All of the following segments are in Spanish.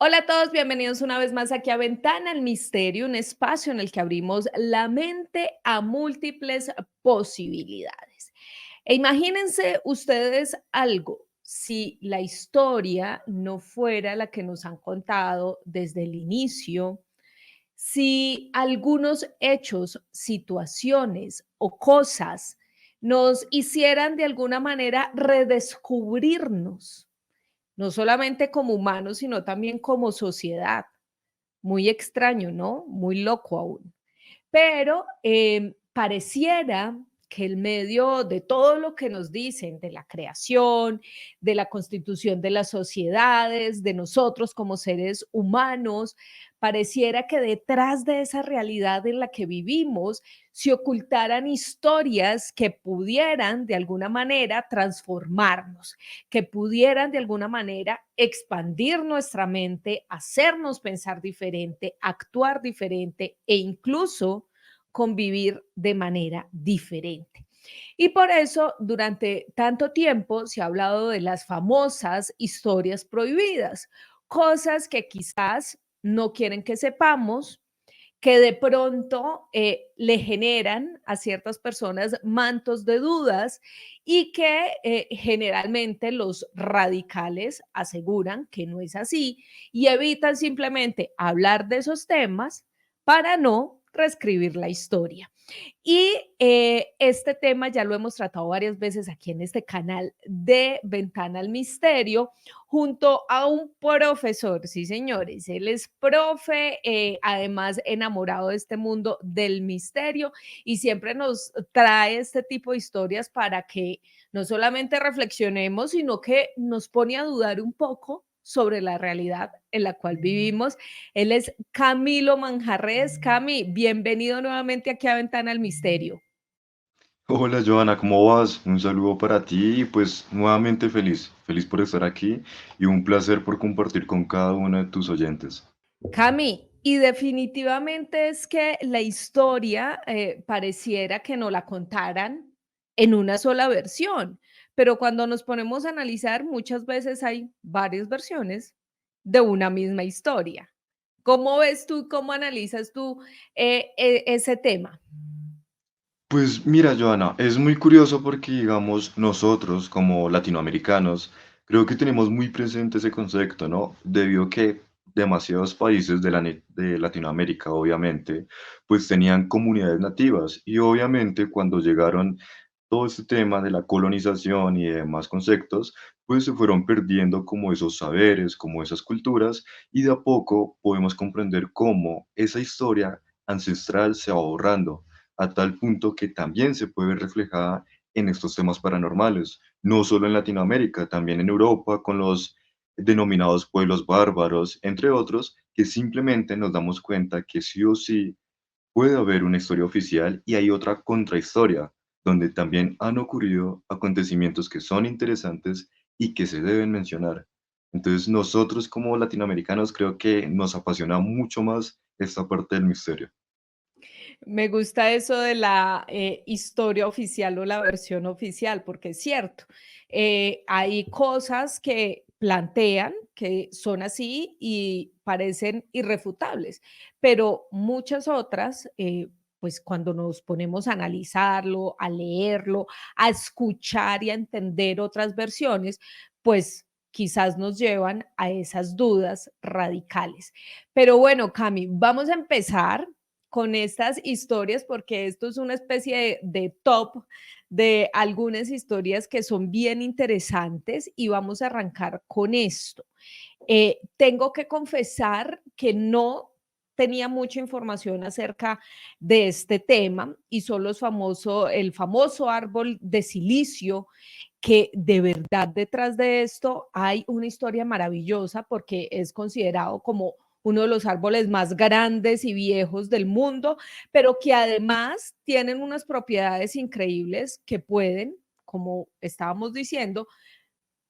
Hola a todos, bienvenidos una vez más aquí a Ventana al Misterio, un espacio en el que abrimos la mente a múltiples posibilidades. E imagínense ustedes algo, si la historia no fuera la que nos han contado desde el inicio, si algunos hechos, situaciones o cosas nos hicieran de alguna manera redescubrirnos, no solamente como humanos, sino también como sociedad. Muy extraño, ¿no? Muy loco aún. Pero pareciera que el medio de todo lo que nos dicen, de la creación, de la constitución de las sociedades, de nosotros como seres humanos, pareciera que detrás de esa realidad en la que vivimos se ocultaran historias que pudieran de alguna manera transformarnos, que pudieran de alguna manera expandir nuestra mente, hacernos pensar diferente, actuar diferente e incluso convivir de manera diferente. Y por eso durante tanto tiempo se ha hablado de las famosas historias prohibidas, cosas que quizás no quieren que sepamos, que de pronto le generan a ciertas personas mantos de dudas y que generalmente los radicales aseguran que no es así y evitan simplemente hablar de esos temas para no reescribir la historia. Y este tema ya lo hemos tratado varias veces aquí en este canal de Ventana al Misterio, junto a un profesor, sí señores, él es profe, además enamorado de este mundo del misterio y siempre nos trae este tipo de historias para que no solamente reflexionemos, sino que nos pone a dudar un poco sobre la realidad en la cual vivimos. Él es Camilo Manjarres. Cami, bienvenido nuevamente aquí a Ventana al Misterio. Hola Joana, ¿cómo vas? Un saludo para ti y pues nuevamente feliz por estar aquí y un placer por compartir con cada uno de tus oyentes. Cami, y definitivamente es que la historia pareciera que no la contaran en una sola versión, pero cuando nos ponemos a analizar, muchas veces hay varias versiones de una misma historia. ¿Cómo ves tú, cómo analizas tú ese tema? Pues mira Joana, es muy curioso porque digamos nosotros como latinoamericanos creo que tenemos muy presente ese concepto, ¿no? Debido a que demasiados países de Latinoamérica obviamente pues tenían comunidades nativas y obviamente cuando llegaron todo este tema de la colonización y demás conceptos, pues se fueron perdiendo como esos saberes, como esas culturas, y de a poco podemos comprender cómo esa historia ancestral se va borrando, a tal punto que también se puede ver reflejada en estos temas paranormales, no solo en Latinoamérica, también en Europa, con los denominados pueblos bárbaros, entre otros, que simplemente nos damos cuenta que sí o sí puede haber una historia oficial y hay otra contrahistoria, donde también han ocurrido acontecimientos que son interesantes y que se deben mencionar. Entonces, nosotros como latinoamericanos creo que nos apasiona mucho más esta parte del misterio. Me gusta eso de la historia oficial o la versión oficial, porque es cierto, hay cosas que plantean que son así y parecen irrefutables, pero muchas otras, pues cuando nos ponemos a analizarlo, a leerlo, a escuchar y a entender otras versiones, pues quizás nos llevan a esas dudas radicales. Pero bueno, Cami, vamos a empezar con estas historias, porque esto es una especie de top de algunas historias que son bien interesantes y vamos a arrancar con esto. Tengo que confesar que no tenía mucha información acerca de este tema y son el famoso árbol de silicio, que de verdad detrás de esto hay una historia maravillosa porque es considerado como uno de los árboles más grandes y viejos del mundo, pero que además tienen unas propiedades increíbles que pueden, como estábamos diciendo,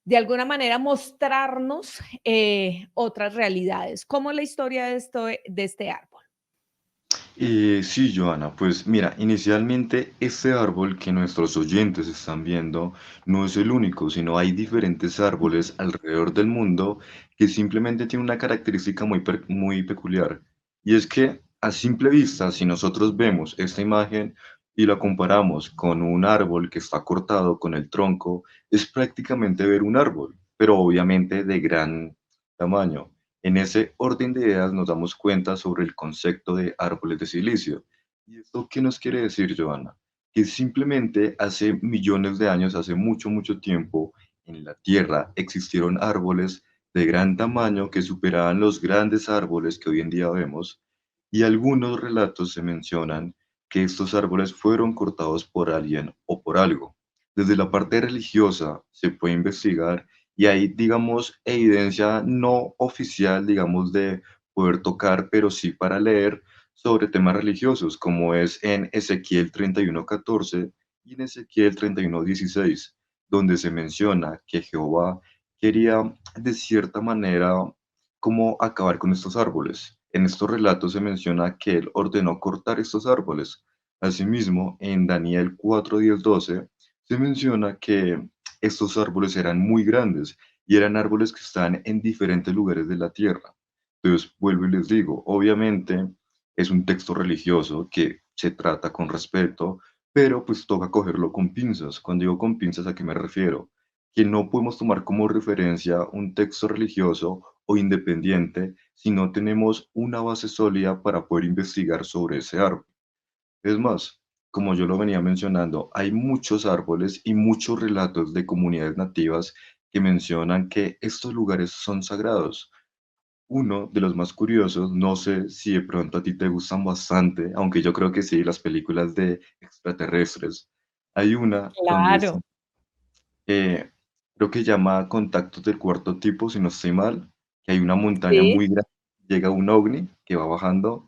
de alguna manera mostrarnos otras realidades, como la historia de este árbol. Sí, Joana, pues mira, inicialmente este árbol que nuestros oyentes están viendo no es el único, sino hay diferentes árboles alrededor del mundo que simplemente tienen una característica muy peculiar. Y es que a simple vista, si nosotros vemos esta imagen y la comparamos con un árbol que está cortado con el tronco, es prácticamente ver un árbol, pero obviamente de gran tamaño. En ese orden de ideas nos damos cuenta sobre el concepto de árboles de silicio. ¿Y esto qué nos quiere decir, Joana? Que simplemente hace millones de años, hace mucho, mucho tiempo, en la Tierra existieron árboles de gran tamaño que superaban los grandes árboles que hoy en día vemos, y algunos relatos se mencionan que estos árboles fueron cortados por alguien o por algo. Desde la parte religiosa se puede investigar y hay, digamos, evidencia no oficial, digamos, de poder tocar, pero sí para leer sobre temas religiosos, como es en Ezequiel 31:14 y en Ezequiel 31:16, donde se menciona que Jehová quería, de cierta manera, como acabar con estos árboles. En estos relatos se menciona que él ordenó cortar estos árboles. Asimismo, en Daniel 4:10-12 se menciona que estos árboles eran muy grandes y eran árboles que están en diferentes lugares de la tierra. Entonces, vuelvo y les digo, obviamente es un texto religioso que se trata con respeto, pero pues toca cogerlo con pinzas. Cuando digo con pinzas, ¿a qué me refiero? Que no podemos tomar como referencia un texto religioso o independiente si no tenemos una base sólida para poder investigar sobre ese árbol. Es más, como yo lo venía mencionando, hay muchos árboles y muchos relatos de comunidades nativas que mencionan que estos lugares son sagrados. Uno de los más curiosos, no sé si de pronto a ti te gustan bastante, aunque yo creo que sí, las películas de extraterrestres. Hay una donde Claro, eh, creo que llama Contactos del Cuarto Tipo, si no estoy mal, que hay una montaña sí. muy grande, llega un ovni que va bajando.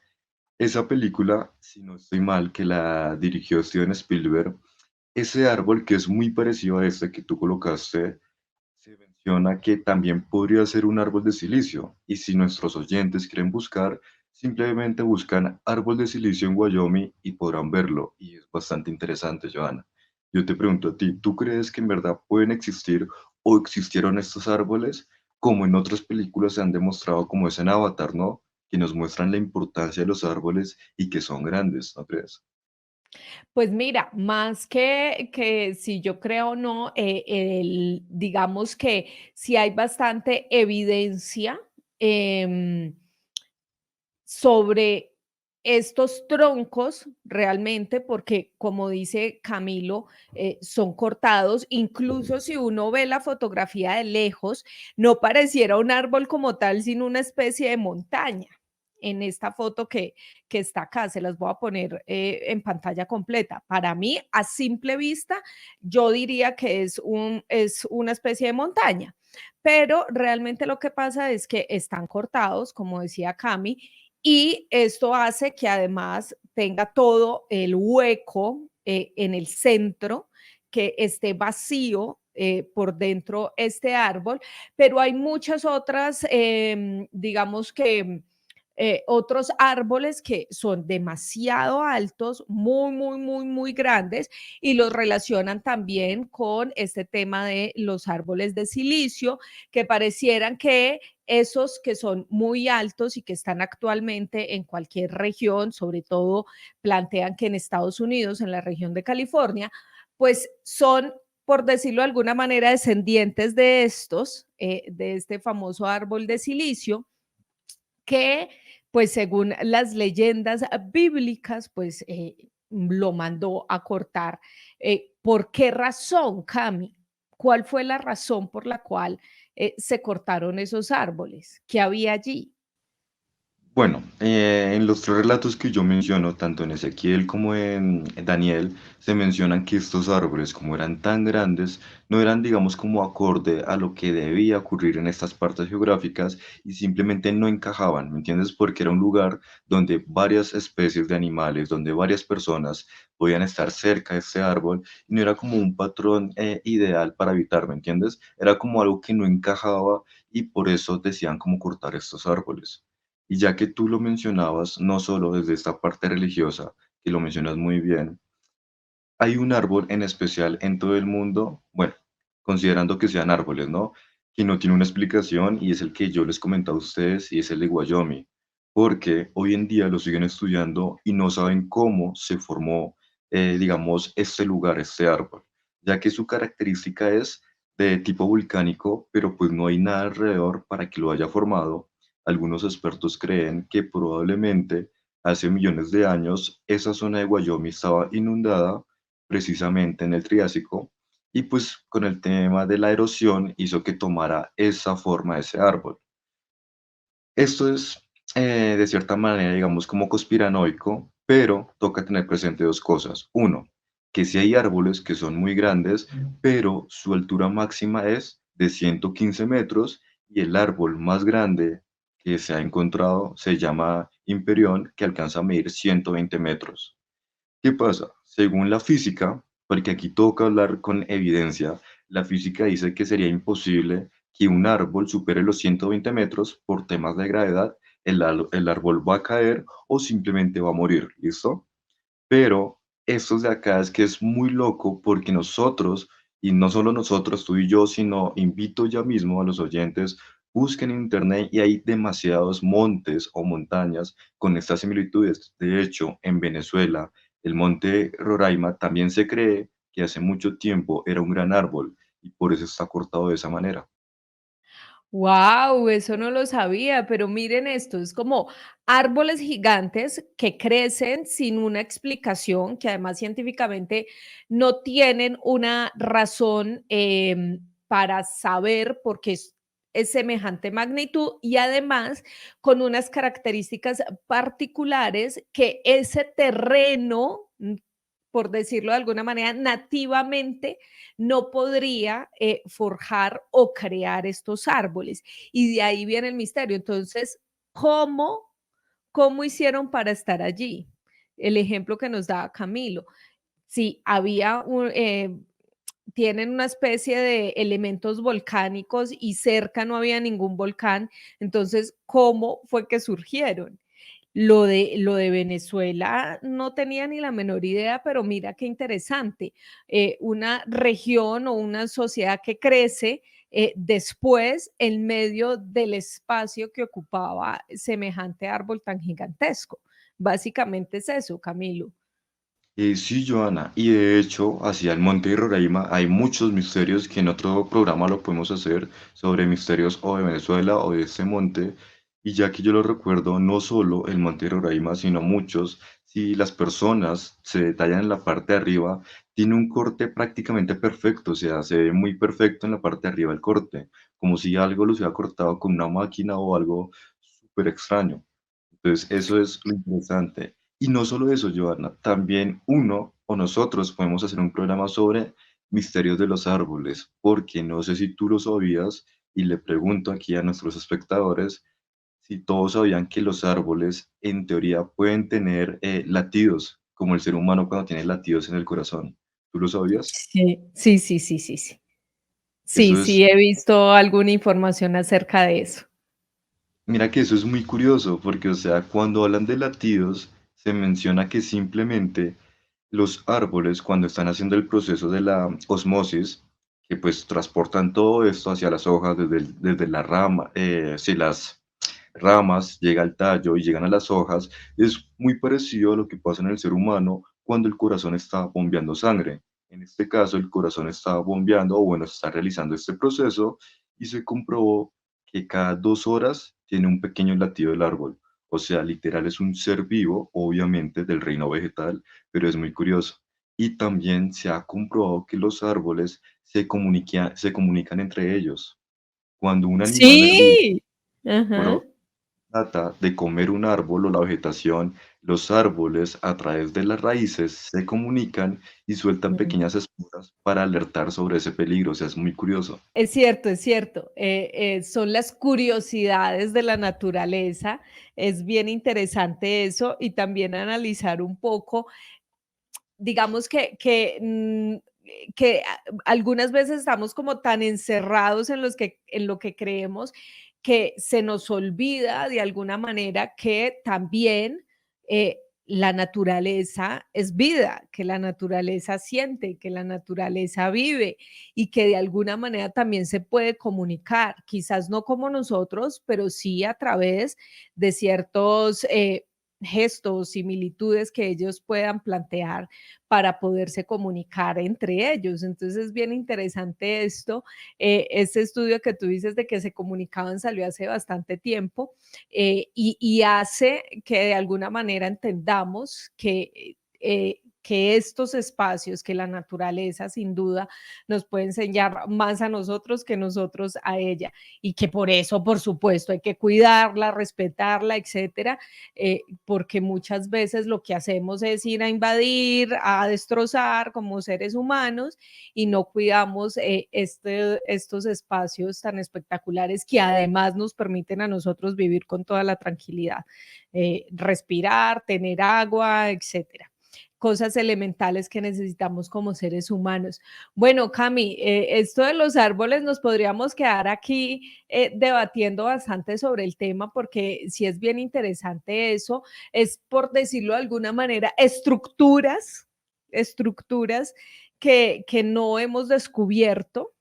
Esa película, si no estoy mal, que la dirigió Steven Spielberg, ese árbol que es muy parecido a este que tú colocaste, se menciona que también podría ser un árbol de silicio. Y si nuestros oyentes quieren buscar, simplemente buscan árbol de silicio en Wyoming y podrán verlo. Y es bastante interesante, Joana. Yo te pregunto a ti, ¿tú crees que en verdad pueden existir o existieron estos árboles como en otras películas se han demostrado, como es en Avatar, ¿no? Que nos muestran la importancia de los árboles y que son grandes, ¿no crees? Pues mira, más que si yo creo o no, digamos que sí hay bastante evidencia em, sobre estos troncos realmente, porque como dice Camilo, son cortados. Incluso si uno ve la fotografía de lejos, no pareciera un árbol como tal, sino una especie de montaña. En esta foto que está acá, se las voy a poner en pantalla completa. Para mí, a simple vista, yo diría que es una especie de montaña, pero realmente lo que pasa es que están cortados, como decía Cami, y esto hace que además tenga todo el hueco en el centro, que esté vacío por dentro este árbol, pero hay muchas otras, digamos que otros árboles que son demasiado altos, muy, muy, muy, muy grandes, y los relacionan también con este tema de los árboles de silicio, que parecieran que esos que son muy altos y que están actualmente en cualquier región, sobre todo plantean que en Estados Unidos, en la región de California, pues son, por decirlo de alguna manera, descendientes de este famoso árbol de silicio, que pues según las leyendas bíblicas, pues lo mandó a cortar. ¿Por qué razón, Cami? ¿Cuál fue la razón por la cual se cortaron esos árboles? ¿Qué había allí? Bueno, en los tres relatos que yo menciono, tanto en Ezequiel como en Daniel, se mencionan que estos árboles, como eran tan grandes, no eran, digamos, como acorde a lo que debía ocurrir en estas partes geográficas y simplemente no encajaban, ¿me entiendes? Porque era un lugar donde varias especies de animales, donde varias personas podían estar cerca de este árbol y no era como un patrón ideal para habitar, ¿me entiendes? Era como algo que no encajaba y por eso decían cómo cortar estos árboles. Y ya que tú lo mencionabas, no solo desde esta parte religiosa, que lo mencionas muy bien, hay un árbol en especial en todo el mundo, bueno, considerando que sean árboles, ¿no? Que no tiene una explicación y es el que yo les comentaba a ustedes y es el de Wyoming, porque hoy en día lo siguen estudiando y no saben cómo se formó, digamos, este lugar, este árbol, ya que su característica es de tipo volcánico, pero pues no hay nada alrededor para que lo haya formado. Algunos expertos creen que probablemente hace millones de años esa zona de Wyoming estaba inundada precisamente en el Triásico, y pues con el tema de la erosión hizo que tomara esa forma ese árbol. Esto es de cierta manera, digamos, como conspiranoico, pero toca tener presente dos cosas. Uno, que si hay árboles que son muy grandes, pero su altura máxima es de 115 metros y el árbol más grande que se ha encontrado se llama Imperión, que alcanza a medir 120 metros. ¿Qué pasa? Según la física, porque aquí toca hablar con evidencia, la física dice que sería imposible que un árbol supere los 120 metros por temas de gravedad, el árbol va a caer o simplemente va a morir, ¿listo? Pero estos de acá es que es muy loco porque nosotros, y no solo nosotros, tú y yo, sino invito ya mismo a los oyentes, busquen en internet y hay demasiados montes o montañas con estas similitudes. De hecho, en Venezuela, el monte Roraima también se cree que hace mucho tiempo era un gran árbol y por eso está cortado de esa manera. Wow, eso no lo sabía, pero miren esto, es como árboles gigantes que crecen sin una explicación, que además científicamente no tienen una razón para saber por qué es semejante magnitud y además con unas características particulares que ese terreno, por decirlo de alguna manera, nativamente no podría forjar o crear estos árboles. Y de ahí viene el misterio. Entonces, ¿cómo, cómo hicieron para estar allí? El ejemplo que nos daba Camilo. Si había tienen una especie de elementos volcánicos y cerca no había ningún volcán, entonces, ¿cómo fue que surgieron? Lo de Venezuela no tenía ni la menor idea, pero mira qué interesante. Una región o una sociedad que crece después en medio del espacio que ocupaba semejante árbol tan gigantesco. Básicamente es eso, Camilo. Sí, Joana, y de hecho, hacia el Monte de Roraima hay muchos misterios que en otro programa lo podemos hacer sobre misterios o de Venezuela o de este monte. Y ya que yo lo recuerdo, no solo el Monte de Roraima, sino muchos, si las personas se detallan en la parte de arriba, tiene un corte prácticamente perfecto, o sea, se ve muy perfecto en la parte de arriba el corte, como si algo lo hubiera cortado con una máquina o algo súper extraño. Entonces, eso es lo interesante. Y no solo eso, Joana, también uno o nosotros podemos hacer un programa sobre misterios de los árboles, porque no sé si tú lo sabías, y le pregunto aquí a nuestros espectadores si todos sabían que los árboles en teoría pueden tener latidos, como el ser humano cuando tiene latidos en el corazón. ¿Tú lo sabías? Sí, sí, sí, sí, sí, sí. Sí, Eso sí, es he visto alguna información acerca de eso. Mira que eso es muy curioso porque, o sea, cuando hablan de latidos, se menciona que simplemente los árboles, cuando están haciendo el proceso de la osmosis, que pues transportan todo esto hacia las hojas desde la rama, si las ramas llega al tallo y llegan a las hojas, es muy parecido a lo que pasa en el ser humano cuando el corazón está bombeando sangre. En este caso, el corazón está bombeando, o bueno, está realizando este proceso y se comprobó que cada 2 horas tiene un pequeño latido del árbol. O sea, literal es un ser vivo, obviamente del reino vegetal, pero es muy curioso. Y también se ha comprobado que los árboles se comunican entre ellos. Cuando un animal Sí, ajá. herbívoro trata de comer un árbol o la vegetación, los árboles a través de las raíces se comunican y sueltan pequeñas esporas para alertar sobre ese peligro. O sea, es muy curioso. Es cierto, es cierto. Son las curiosidades de la naturaleza. Es bien interesante eso y también analizar un poco, digamos que algunas veces estamos como tan encerrados en lo que creemos que se nos olvida de alguna manera que también la naturaleza es vida, que la naturaleza siente, que la naturaleza vive y que de alguna manera también se puede comunicar, quizás no como nosotros, pero sí a través de ciertos gestos, similitudes que ellos puedan plantear para poderse comunicar entre ellos. Entonces es bien interesante esto. Este estudio que tú dices de que se comunicaban salió hace bastante tiempo y hace que de alguna manera entendamos que estos espacios, que la naturaleza sin duda nos puede enseñar más a nosotros que nosotros a ella y que por eso, por supuesto, hay que cuidarla, respetarla, etcétera, porque muchas veces lo que hacemos es ir a invadir, a destrozar como seres humanos y no cuidamos estos espacios tan espectaculares que además nos permiten a nosotros vivir con toda la tranquilidad, respirar, tener agua, etcétera, cosas elementales que necesitamos como seres humanos. Bueno, Cami, esto de los árboles nos podríamos quedar aquí debatiendo bastante sobre el tema porque sí es bien interesante eso, es por decirlo de alguna manera, estructuras que no hemos descubierto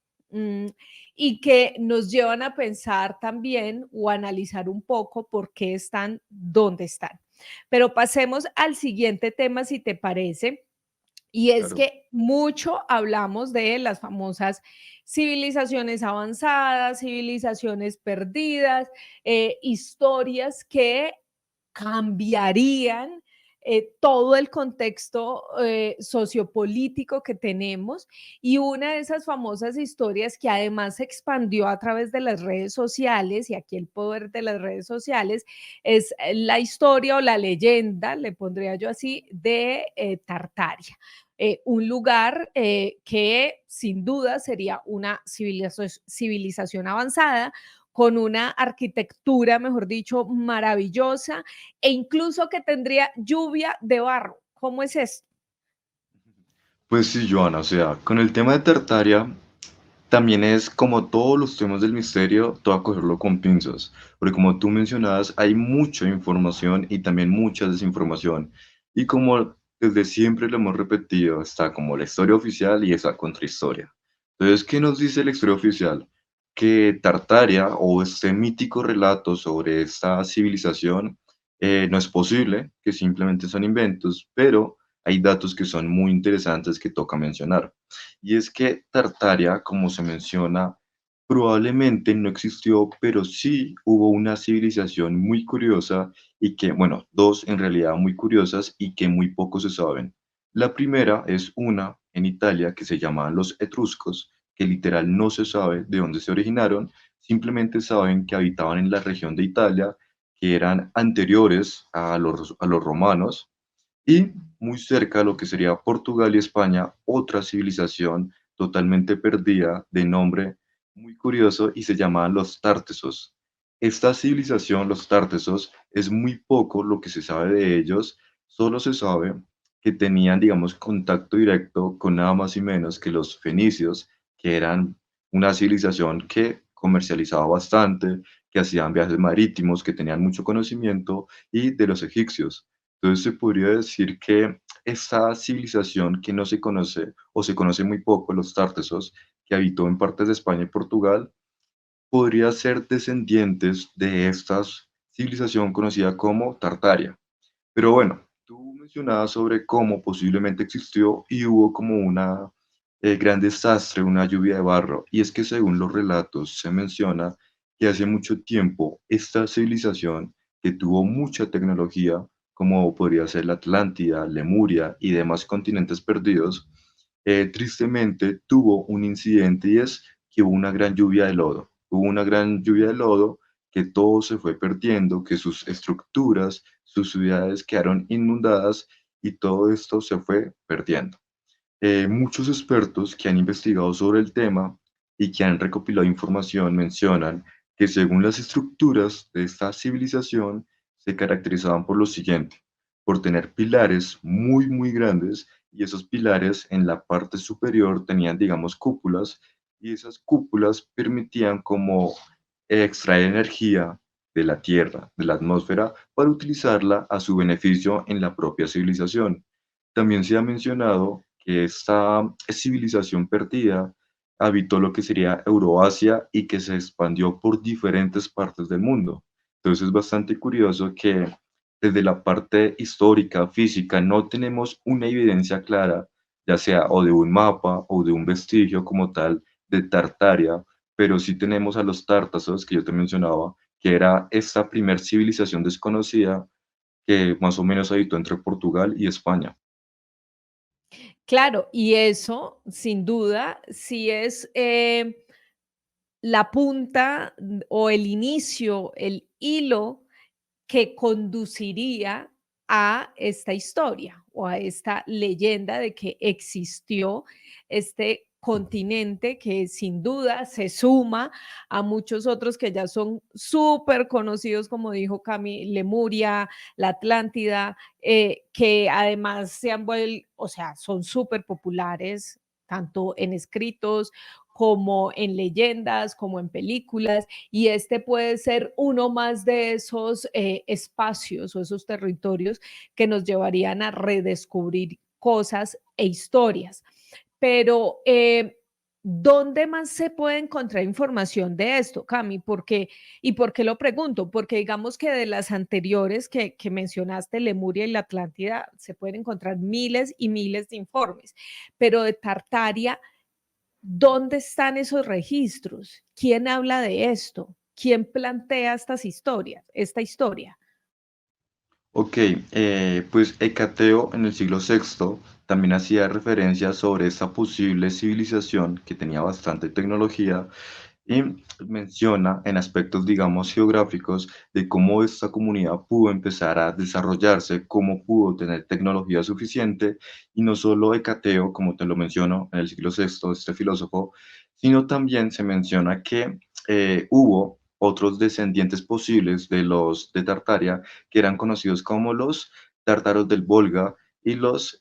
y que nos llevan a pensar también o a analizar un poco por qué están donde están. Pero pasemos al siguiente tema, si te parece, y es Claro. que mucho hablamos de las famosas civilizaciones avanzadas, civilizaciones perdidas, historias que cambiarían todo el contexto sociopolítico que tenemos y una de esas famosas historias que además se expandió a través de las redes sociales y aquí el poder de las redes sociales es la historia o la leyenda, le pondría yo así, de Tartaria. Un lugar que sin duda sería una civilización avanzada, con una arquitectura, mejor dicho, maravillosa e incluso que tendría lluvia de barro. ¿Cómo es esto? Pues sí, Joana, o sea, con el tema de Tartaria, también es como todos los temas del misterio, todo cogerlo con pinzas, porque como tú mencionabas, hay mucha información y también mucha desinformación. Y como desde siempre lo hemos repetido, está como la historia oficial y esa contrahistoria. Entonces, ¿qué nos dice la historia oficial? Que Tartaria o este mítico relato sobre esta civilización no es posible, que simplemente son inventos, pero hay datos que son muy interesantes que toca mencionar. Y es que Tartaria, como se menciona, probablemente no existió, pero sí hubo una civilización muy curiosa y que, bueno, dos en realidad muy curiosas y que muy poco se saben. La primera es una en Italia que se llamaban los etruscos, que literal no se sabe de dónde se originaron, simplemente saben que habitaban en la región de Italia, que eran anteriores a los romanos y muy cerca de lo que sería Portugal y España, otra civilización totalmente perdida de nombre muy curioso y se llamaban los Tártesos. Esta civilización, los Tártesos, es muy poco lo que se sabe de ellos, solo se sabe que tenían, digamos, contacto directo con nada más y menos que los fenicios, que eran una civilización que comercializaba bastante, que hacían viajes marítimos, que tenían mucho conocimiento, y de los egipcios. Entonces se podría decir que esta civilización que no se conoce o se conoce muy poco, los tártesos, que habitó en partes de España y Portugal, podría ser descendientes de esta civilización conocida como Tartaria. Pero bueno, tú mencionabas sobre cómo posiblemente existió y hubo como una gran desastre, una lluvia de barro. Y es que según los relatos se menciona que hace mucho tiempo esta civilización que tuvo mucha tecnología, como podría ser la Atlántida, Lemuria y demás continentes perdidos, tristemente tuvo un incidente y es que hubo una gran lluvia de lodo. Hubo una gran lluvia de lodo que todo se fue perdiendo, que sus estructuras, sus ciudades quedaron inundadas y todo esto se fue perdiendo. Muchos expertos que han investigado sobre el tema y que han recopilado información mencionan que según las estructuras de esta civilización se caracterizaban por lo siguiente, por tener pilares muy, muy grandes y esos pilares en la parte superior tenían, digamos, cúpulas y esas cúpulas permitían como extraer energía de la Tierra, de la atmósfera, para utilizarla a su beneficio en la propia civilización. También se ha mencionado que esta civilización perdida habitó lo que sería Euroasia y que se expandió por diferentes partes del mundo. Entonces es bastante curioso que desde la parte histórica, física, no tenemos una evidencia clara, ya sea o de un mapa o de un vestigio como tal de Tartaria, pero sí tenemos a los tártaros que yo te mencionaba, que era esta primer civilización desconocida que más o menos habitó entre Portugal y España. Claro, y eso, sin duda, sí es, la punta, o el inicio, el hilo que conduciría a esta historia o a esta leyenda de que existió este continente que sin duda se suma a muchos otros que ya son súper conocidos, como dijo Cami, Lemuria, la Atlántida, que además se han vuelto, o sea, son súper populares, tanto en escritos como en leyendas, como en películas, y este puede ser uno más de esos espacios o esos territorios que nos llevarían a redescubrir cosas e historias. Pero, ¿dónde más se puede encontrar información de esto, Cami? ¿Y por qué lo pregunto? Porque digamos que de las anteriores que mencionaste, Lemuria y la Atlántida, se pueden encontrar miles y miles de informes, pero de Tartaria, ¿dónde están esos registros? ¿Quién habla de esto? ¿Quién plantea estas historias, esta historia? Ok, pues Hecateo en el siglo VI también hacía referencia sobre esta posible civilización que tenía bastante tecnología y menciona en aspectos, digamos, geográficos de cómo esta comunidad pudo empezar a desarrollarse, cómo pudo tener tecnología suficiente, y no solo Hecateo, como te lo menciono, en el siglo VI, este filósofo, sino también se menciona que hubo otros descendientes posibles de los de Tartaria, que eran conocidos como los tártaros del Volga y los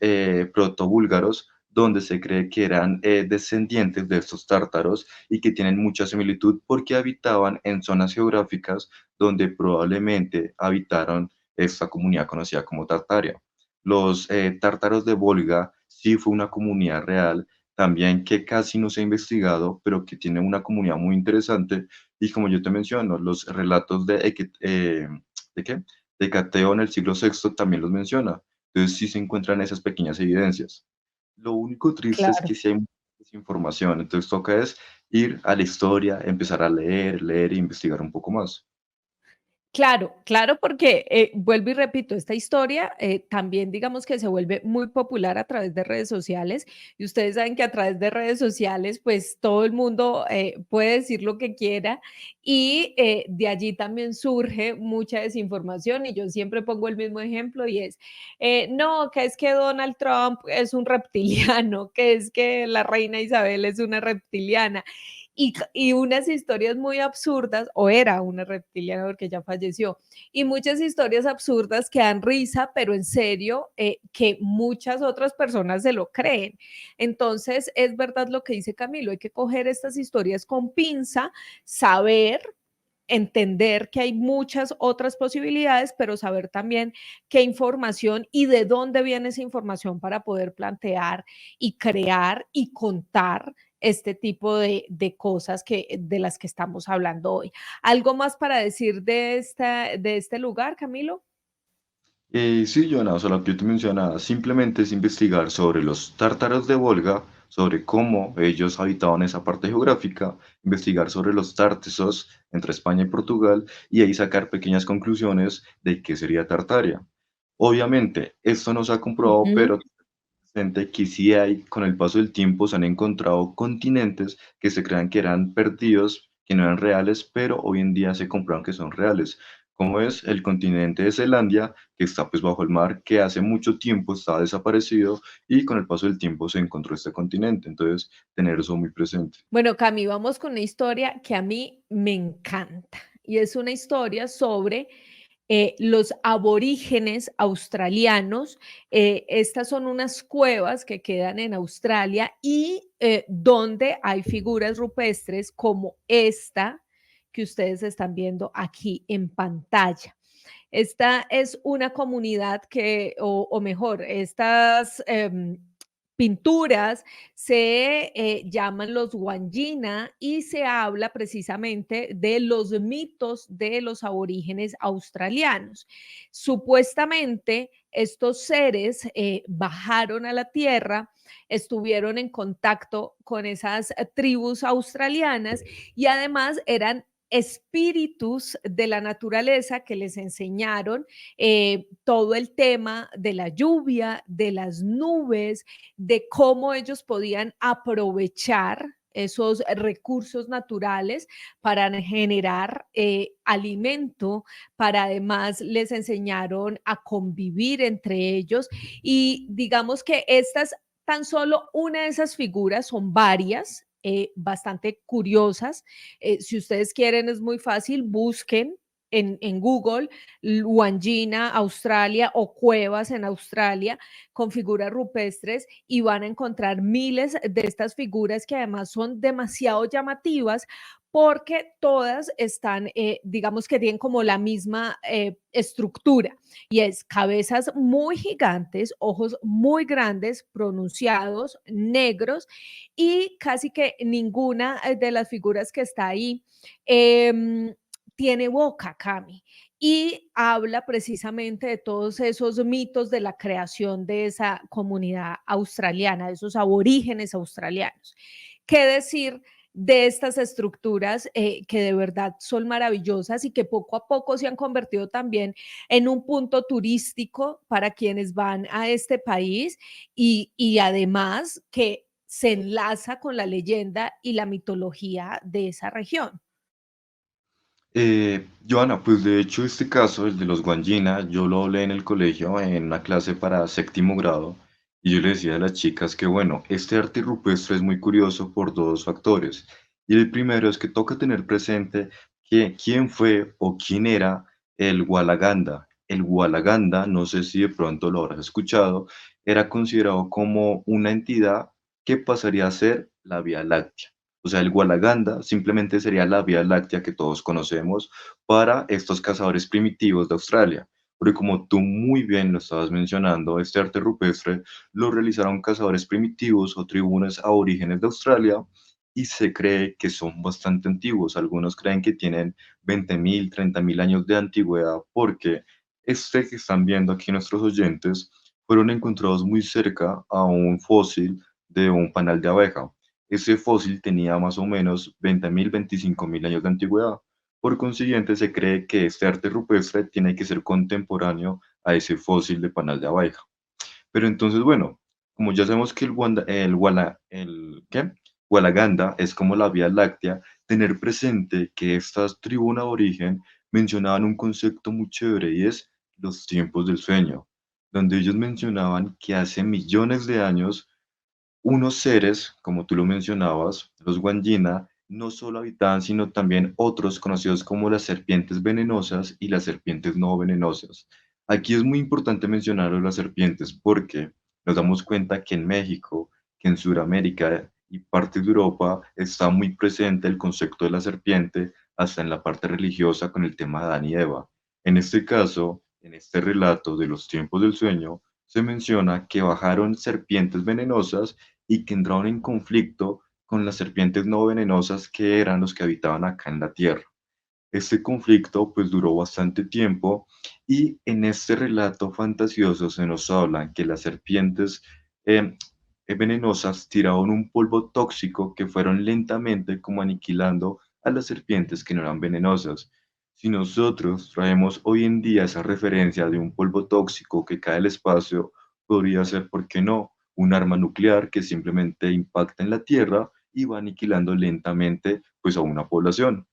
protobúlgaros, donde se cree que eran descendientes de estos tártaros y que tienen mucha similitud porque habitaban en zonas geográficas donde probablemente habitaron esta comunidad conocida como Tartaria. Los tártaros de Volga sí fue una comunidad real, también que casi no se ha investigado, pero que tiene una comunidad muy interesante. Y como yo te menciono, los relatos ¿de qué? De Cateo en el siglo VI también los menciona. Entonces sí se encuentran esas pequeñas evidencias. Lo único triste es Claro. que sí hay mucha desinformación, entonces toca es ir a la historia, empezar a leer, leer e investigar un poco más. Claro, claro, porque vuelvo y repito, esta historia también digamos que se vuelve muy popular a través de redes sociales y ustedes saben que a través de redes sociales pues todo el mundo puede decir lo que quiera y de allí también surge mucha desinformación y yo siempre pongo el mismo ejemplo y es, no, que es que Donald Trump es un reptiliano, que es que la reina Isabel es una reptiliana y unas historias muy absurdas, o era una reptiliana porque ya falleció, y muchas historias absurdas que dan risa, pero en serio, que muchas otras personas se lo creen. Entonces, es verdad lo que dice Camilo, hay que coger estas historias con pinza, saber entender que hay muchas otras posibilidades, pero saber también qué información y de dónde viene esa información para poder plantear y crear y contar este tipo de cosas de las que estamos hablando hoy. ¿Algo más para decir de este lugar, Camilo? Sí, Joana, o sea, lo que yo te mencionaba, simplemente es investigar sobre los tártaros de Volga, sobre cómo ellos habitaban esa parte geográfica, investigar sobre los tártesos entre España y Portugal y ahí sacar pequeñas conclusiones de qué sería Tartaria. Obviamente, esto no se ha comprobado, Ujú. pero presente que sí hay, con el paso del tiempo se han encontrado continentes que se crean que eran perdidos, que no eran reales, pero hoy en día se comprueban que son reales, como es el continente de Zelandia, que está pues bajo el mar, que hace mucho tiempo estaba desaparecido y con el paso del tiempo se encontró este continente, entonces tener eso muy presente. Bueno, Cami, vamos con una historia que a mí me encanta y es una historia sobre los aborígenes australianos. Estas son unas cuevas que quedan en Australia y donde hay figuras rupestres como esta que ustedes están viendo aquí en pantalla. Esta es una comunidad que, o mejor, estas pinturas se llaman los Wandjina y se habla precisamente de los mitos de los aborígenes australianos. Supuestamente, estos seres bajaron a la tierra, estuvieron en contacto con esas tribus australianas y además eran espíritus de la naturaleza que les enseñaron todo el tema de la lluvia, de las nubes, de cómo ellos podían aprovechar esos recursos naturales para generar alimento, para además les enseñaron a convivir entre ellos y digamos que esta es tan solo una de esas figuras, son varias, bastante curiosas. Si ustedes quieren, es muy fácil, busquen en Google Wandjina, Australia o cuevas en Australia con figuras rupestres y van a encontrar miles de estas figuras que además son demasiado llamativas porque todas están, digamos que tienen como la misma estructura y es cabezas muy gigantes, ojos muy grandes, pronunciados, negros y casi que ninguna de las figuras que está ahí tiene boca, Cami, y habla precisamente de todos esos mitos de la creación de esa comunidad australiana, de esos aborígenes australianos. ¿Qué decir de estas estructuras que de verdad son maravillosas y que poco a poco se han convertido también en un punto turístico para quienes van a este país y además que se enlaza con la leyenda y la mitología de esa región? Joana, pues de hecho este caso, el de los Guanjina, yo lo hablé en el colegio en una clase para séptimo grado y yo le decía a las chicas que bueno, este arte rupestre es muy curioso por dos factores. Y el primero es que toca tener presente que quién fue o quién era el Walaganda. El Walaganda, no sé si de pronto lo habrás escuchado, era considerado como una entidad que pasaría a ser la Vía Láctea. O sea, el Walaganda simplemente sería la Vía Láctea que todos conocemos para estos cazadores primitivos de Australia. Porque como tú muy bien lo estabas mencionando, este arte rupestre lo realizaron cazadores primitivos o tribunas aborígenes de Australia y se cree que son bastante antiguos. Algunos creen que tienen 20.000, 30.000 años de antigüedad porque este que están viendo aquí nuestros oyentes fueron encontrados muy cerca a un fósil de un panal de abeja. Ese fósil tenía más o menos 20.000, 25.000 años de antigüedad. Por consiguiente, se cree que este arte rupestre tiene que ser contemporáneo a ese fósil de panal de abeja. Pero entonces, bueno, como ya sabemos que ¿qué? Walaganda es como la Vía Láctea, tener presente que estas tribus de origen mencionaban un concepto muy chévere y es los tiempos del sueño, donde ellos mencionaban que hace millones de años unos seres, como tú lo mencionabas, los Wandjina, no solo habitaban, sino también otros conocidos como las serpientes venenosas y las serpientes no venenosas. Aquí es muy importante mencionar a las serpientes porque nos damos cuenta que en México, que en Sudamérica y partes de Europa está muy presente el concepto de la serpiente, hasta en la parte religiosa con el tema de Adán y Eva. En este caso, en este relato de los tiempos del sueño, se menciona que bajaron serpientes venenosas y que entraron en conflicto con las serpientes no venenosas que eran los que habitaban acá en la Tierra. Este conflicto pues duró bastante tiempo y en este relato fantasioso se nos habla que las serpientes eh, venenosas tiraron un polvo tóxico que fueron lentamente como aniquilando a las serpientes que no eran venenosas. Si nosotros traemos hoy en día esa referencia de un polvo tóxico que cae al espacio, podría ser, ¿por qué no?, un arma nuclear que simplemente impacta en la Tierra y va aniquilando lentamente pues a una población.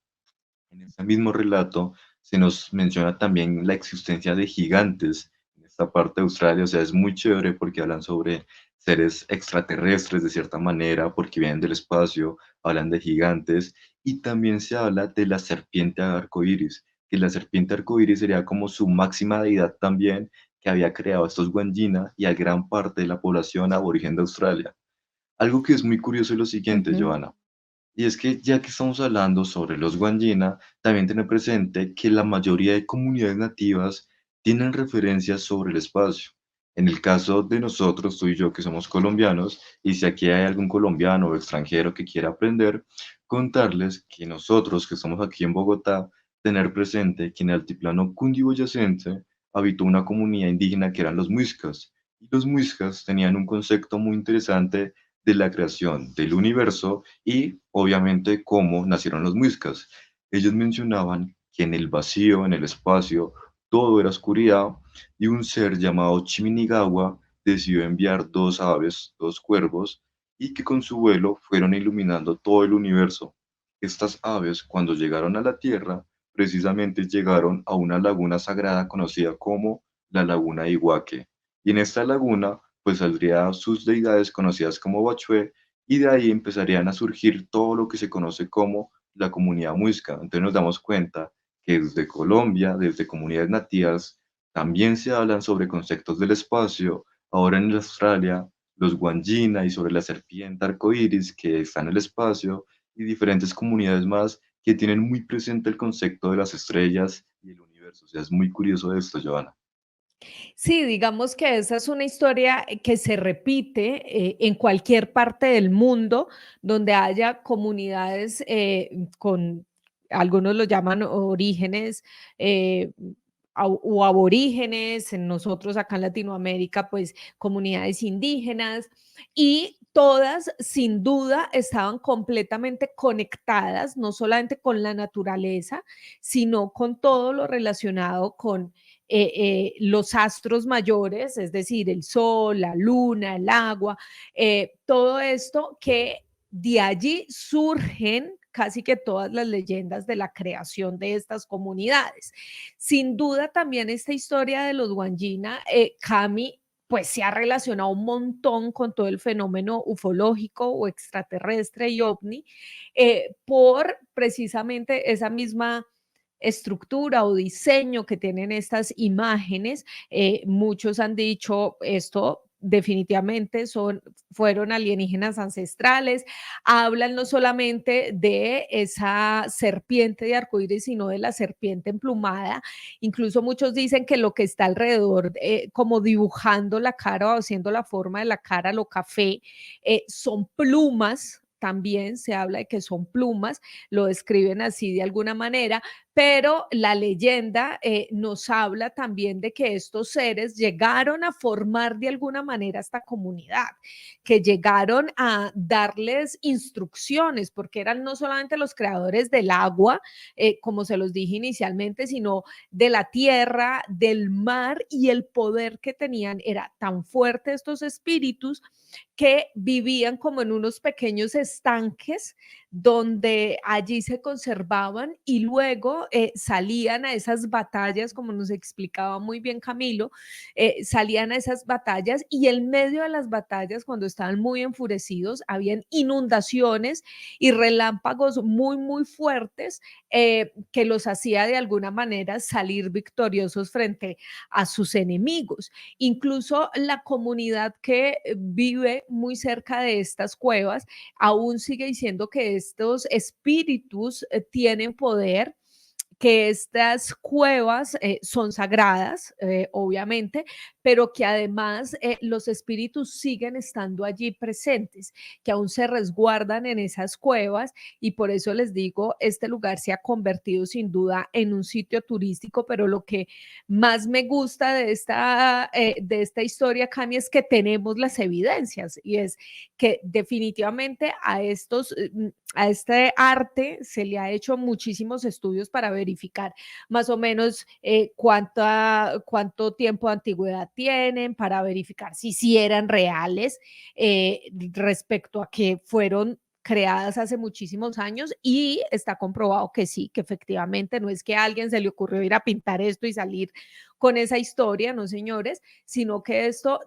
En este mismo relato se nos menciona también la existencia de gigantes en esta parte de Australia, o sea, es muy chévere porque hablan sobre seres extraterrestres de cierta manera, porque vienen del espacio, hablan de gigantes, y también se habla de la serpiente arcoíris, que la serpiente arcoíris sería como su máxima deidad también, que había creado estos Wandjina y a gran parte de la población aborigen de Australia. Algo que es muy curioso es lo siguiente, Ujú. Joana. Y es que ya que estamos hablando sobre los Guanjina, también tener presente que la mayoría de comunidades nativas tienen referencias sobre el espacio. En el caso de nosotros, tú y yo que somos colombianos, y si aquí hay algún colombiano o extranjero que quiera aprender, contarles que nosotros que estamos aquí en Bogotá, tener presente que en el altiplano cundiboyacense habitó una comunidad indígena que eran los muiscas. Y los muiscas tenían un concepto muy interesante de la creación del universo y obviamente cómo nacieron los muiscas. Ellos mencionaban que en el vacío, en el espacio, todo era oscuridad y un ser llamado Chiminigawa decidió enviar dos aves, dos cuervos, y que con su vuelo fueron iluminando todo el universo. Estas aves, cuando llegaron a la Tierra, precisamente llegaron a una laguna sagrada conocida como la Laguna de Iguaque. Y en esta laguna pues saldrían sus deidades conocidas como Bachué, y de ahí empezarían a surgir todo lo que se conoce como la comunidad muisca. Entonces nos damos cuenta que desde Colombia, desde comunidades nativas, también se hablan sobre conceptos del espacio. Ahora en Australia, los Guanjina y sobre la serpiente arcoíris que está en el espacio, y diferentes comunidades más que tienen muy presente el concepto de las estrellas y el universo. O sea, es muy curioso esto, Joana. Sí, digamos que esa es una historia que se repite en cualquier parte del mundo donde haya comunidades con, algunos lo llaman orígenes eh, o aborígenes, en nosotros acá en Latinoamérica, pues comunidades indígenas, y todas sin duda estaban completamente conectadas, no solamente con la naturaleza, sino con todo lo relacionado con los astros mayores, es decir, el sol, la luna, el agua, todo esto que de allí surgen casi que todas las leyendas de la creación de estas comunidades. Sin duda también esta historia de los Wangina, Cami, pues se ha relacionado un montón con todo el fenómeno ufológico o extraterrestre y ovni, por precisamente esa misma estructura o diseño que tienen estas imágenes. Muchos han dicho esto definitivamente fueron alienígenas ancestrales, hablan no solamente de esa serpiente de arcoíris, sino de la serpiente emplumada. Incluso muchos dicen que lo que está alrededor, como dibujando la cara o haciendo la forma de la cara, lo café, son plumas. También se habla de que son plumas, lo describen así de alguna manera, pero la leyenda nos habla también de que estos seres llegaron a formar de alguna manera esta comunidad, que llegaron a darles instrucciones, porque eran no solamente los creadores del agua, como se los dije inicialmente, sino de la tierra, del mar, y el poder que tenían era tan fuerte estos espíritus que vivían como en unos pequeños estanques donde allí se conservaban y luego salían a esas batallas, como nos explicaba muy bien Camilo, salían a esas batallas y en medio de las batallas, cuando estaban muy enfurecidos, habían inundaciones y relámpagos muy, muy fuertes que los hacía de alguna manera salir victoriosos frente a sus enemigos. Incluso la comunidad que vive muy cerca de estas cuevas aún sigue diciendo que estos espíritus tienen poder, que estas cuevas son sagradas, obviamente, pero que además los espíritus siguen estando allí presentes, que aún se resguardan en esas cuevas, y por eso les digo, este lugar se ha convertido sin duda en un sitio turístico, pero lo que más me gusta de esta historia, Cami, es que tenemos las evidencias, y es que definitivamente a este arte se le ha hecho muchísimos estudios para verificar más o menos cuánto tiempo de antigüedad tienen, para verificar si eran reales respecto a que fueron creadas hace muchísimos años, y está comprobado que sí, que efectivamente no es que a alguien se le ocurrió ir a pintar esto y salir con esa historia, no señores, sino que esto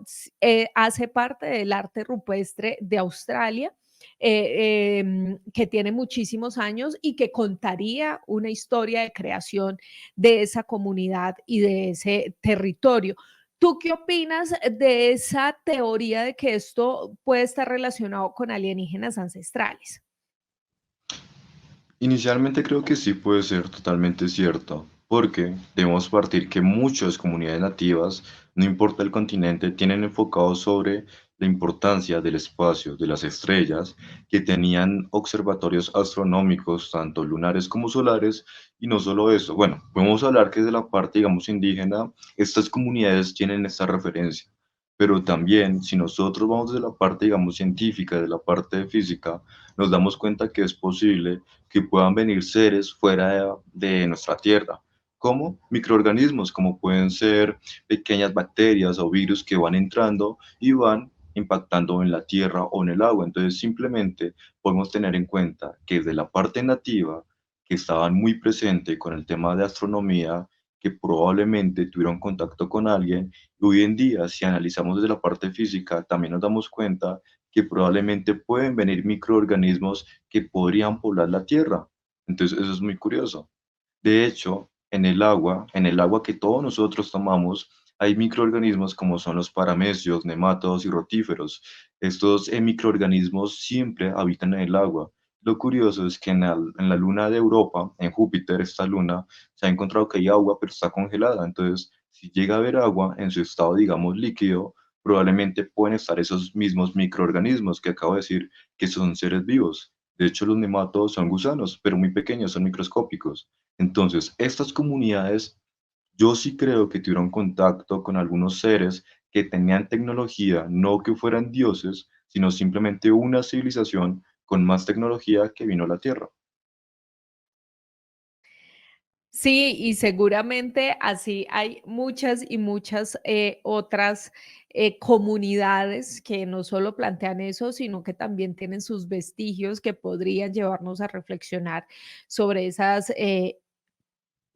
hace parte del arte rupestre de Australia, que tiene muchísimos años y que contaría una historia de creación de esa comunidad y de ese territorio. ¿Tú qué opinas de esa teoría de que esto puede estar relacionado con alienígenas ancestrales? Inicialmente creo que sí puede ser totalmente cierto, porque debemos partir que muchas comunidades nativas, no importa el continente, tienen enfocado sobre la importancia del espacio, de las estrellas, que tenían observatorios astronómicos, tanto lunares como solares, y no solo eso, bueno, podemos hablar que de la parte, digamos, indígena, estas comunidades tienen esta referencia, pero también si nosotros vamos de la parte, digamos, científica, de la parte de física, nos damos cuenta que es posible que puedan venir seres fuera de nuestra Tierra, como microorganismos, como pueden ser pequeñas bacterias o virus que van entrando y van impactando en la tierra o en el agua. Entonces, simplemente podemos tener en cuenta que de la parte nativa, que estaban muy presentes con el tema de astronomía, que probablemente tuvieron contacto con alguien, y hoy en día, si analizamos desde la parte física, también nos damos cuenta que probablemente pueden venir microorganismos que podrían poblar la Tierra. Entonces, eso es muy curioso. De hecho, en el agua que todos nosotros tomamos, hay microorganismos como son los paramecios, nemátodos y rotíferos. Estos microorganismos siempre habitan en el agua. Lo curioso es que en la luna de Europa, en Júpiter, esta luna, se ha encontrado que hay agua, pero está congelada. Entonces, si llega a haber agua en su estado, digamos, líquido, probablemente pueden estar esos mismos microorganismos que acabo de decir que son seres vivos. De hecho, los nematodos son gusanos, pero muy pequeños, son microscópicos. Entonces, estas comunidades, yo sí creo que tuvieron contacto con algunos seres que tenían tecnología, no que fueran dioses, sino simplemente una civilización con más tecnología que vino a la Tierra. Sí, y seguramente así hay muchas y muchas otras comunidades que no solo plantean eso, sino que también tienen sus vestigios que podrían llevarnos a reflexionar sobre esas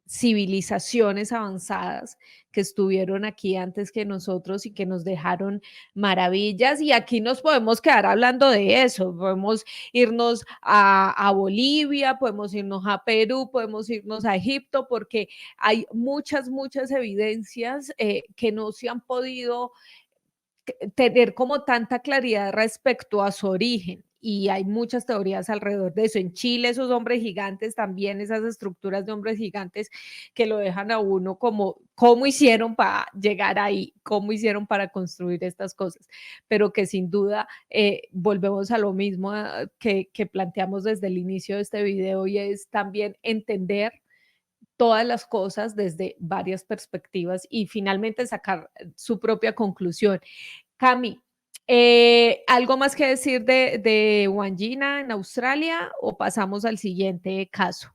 civilizaciones avanzadas que estuvieron aquí antes que nosotros y que nos dejaron maravillas. Y aquí nos podemos quedar hablando de eso. Podemos irnos a Bolivia, podemos irnos a Perú, podemos irnos a Egipto, porque hay muchas, muchas evidencias que no se han podido tener como tanta claridad respecto a su origen. Y hay muchas teorías alrededor de eso. En Chile, esos hombres gigantes también, esas estructuras de hombres gigantes que lo dejan a uno como cómo hicieron para llegar ahí, cómo hicieron para construir estas cosas, pero que sin duda volvemos a lo mismo que planteamos desde el inicio de este video y es también entender todas las cosas desde varias perspectivas y finalmente sacar su propia conclusión. Cami, ¿algo más que decir de Wangina en Australia o pasamos al siguiente caso?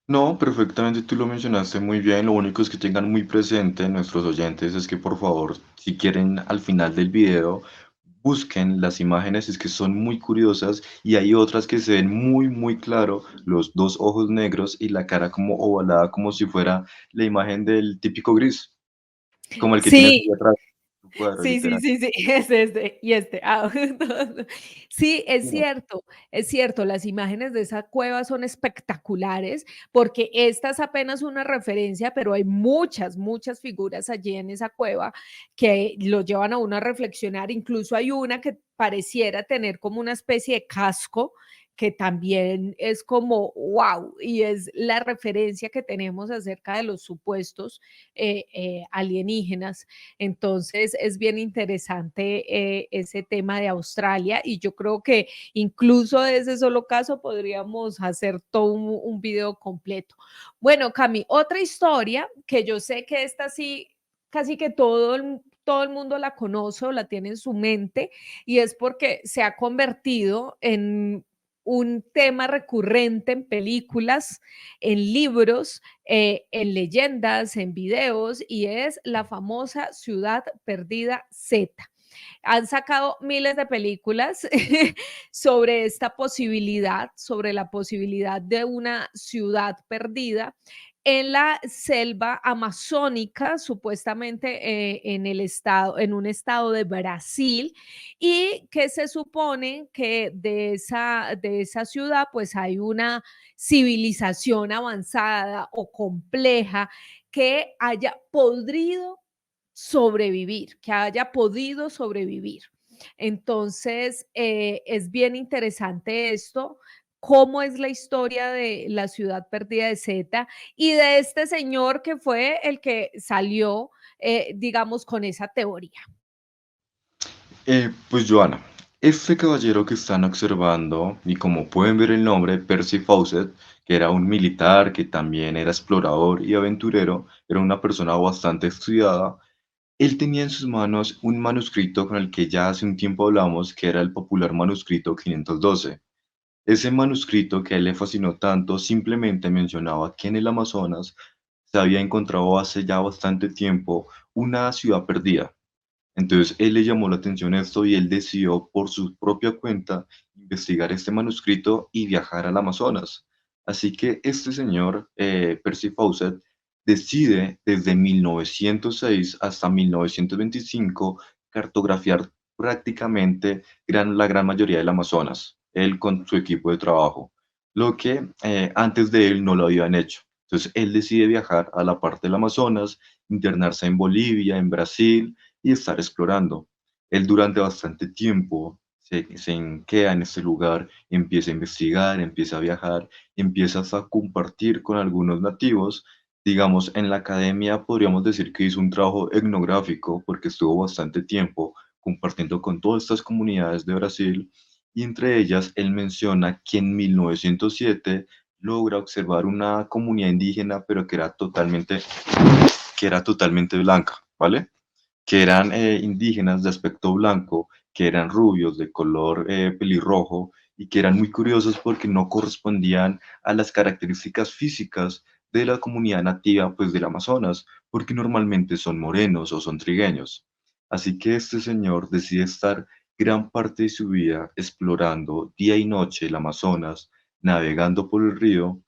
No, perfectamente tú lo mencionaste muy bien. Lo único es que tengan muy presente nuestros oyentes es que por favor, si quieren al final del video, busquen las imágenes, es que son muy curiosas y hay otras que se ven muy, muy claro, los dos ojos negros y la cara como ovalada, como si fuera la imagen del típico gris, como el que tienes Sí, aquí atrás, tu cuadro, sí, sí, literal. sí, sí, es este y este. Ah, sí, Bueno, es cierto, las imágenes de esa cueva son espectaculares, porque esta es apenas una referencia, pero hay muchas, muchas figuras allí en esa cueva que lo llevan a uno a reflexionar. Incluso hay una que pareciera tener como una especie de casco, que también es como wow, y es la referencia que tenemos acerca de los supuestos alienígenas. Entonces es bien interesante ese tema de Australia y yo creo que incluso de ese solo caso podríamos hacer todo un video completo. Bueno, Cami, otra historia que yo sé que esta sí, casi que todo el mundo la conoce o la tiene en su mente y es porque se ha convertido en un tema recurrente en películas, en libros, en leyendas, en videos, y es la famosa Ciudad Perdida Z. Han sacado miles de películas sobre esta posibilidad, sobre la posibilidad de una ciudad perdida en la selva amazónica, supuestamente en el estado, en un estado de Brasil, y que se supone que de esa ciudad, pues hay una civilización avanzada o compleja que haya podido sobrevivir, que haya podido sobrevivir. Entonces, es bien interesante esto cómo es la historia de la ciudad perdida de Z y de este señor que fue el que salió, digamos, con esa teoría. Pues Joana, este caballero que están observando, y como pueden ver el nombre, Percy Fawcett, que era un militar, que también era explorador y aventurero, era una persona bastante estudiada. Él tenía en sus manos un manuscrito con el que ya hace un tiempo hablamos, que era el popular manuscrito 512. Ese manuscrito que a él le fascinó tanto simplemente mencionaba que en el Amazonas se había encontrado hace ya bastante tiempo una ciudad perdida. Entonces él le llamó la atención esto y él decidió por su propia cuenta investigar este manuscrito y viajar al Amazonas. Así que este señor, Percy Fawcett, decide desde 1906 hasta 1925 cartografiar prácticamente la gran mayoría del Amazonas, él con su equipo de trabajo, lo que antes de él no lo habían hecho. Entonces él decide viajar a la parte del Amazonas, internarse en Bolivia, en Brasil, y estar explorando. Él durante bastante tiempo se queda en ese lugar, empieza a investigar, empieza a viajar, empieza hasta a compartir con algunos nativos. Digamos, en la academia podríamos decir que hizo un trabajo etnográfico porque estuvo bastante tiempo compartiendo con todas estas comunidades de Brasil y entre ellas él menciona que en 1907 logra observar una comunidad indígena pero que era totalmente blanca, ¿vale? Que eran indígenas de aspecto blanco, que eran rubios, de color pelirrojo, y que eran muy curiosos porque no correspondían a las características físicas de la comunidad nativa pues del Amazonas, porque normalmente son morenos o son trigueños. Así que este señor decide estar gran parte de su vida explorando día y noche el Amazonas, navegando por el río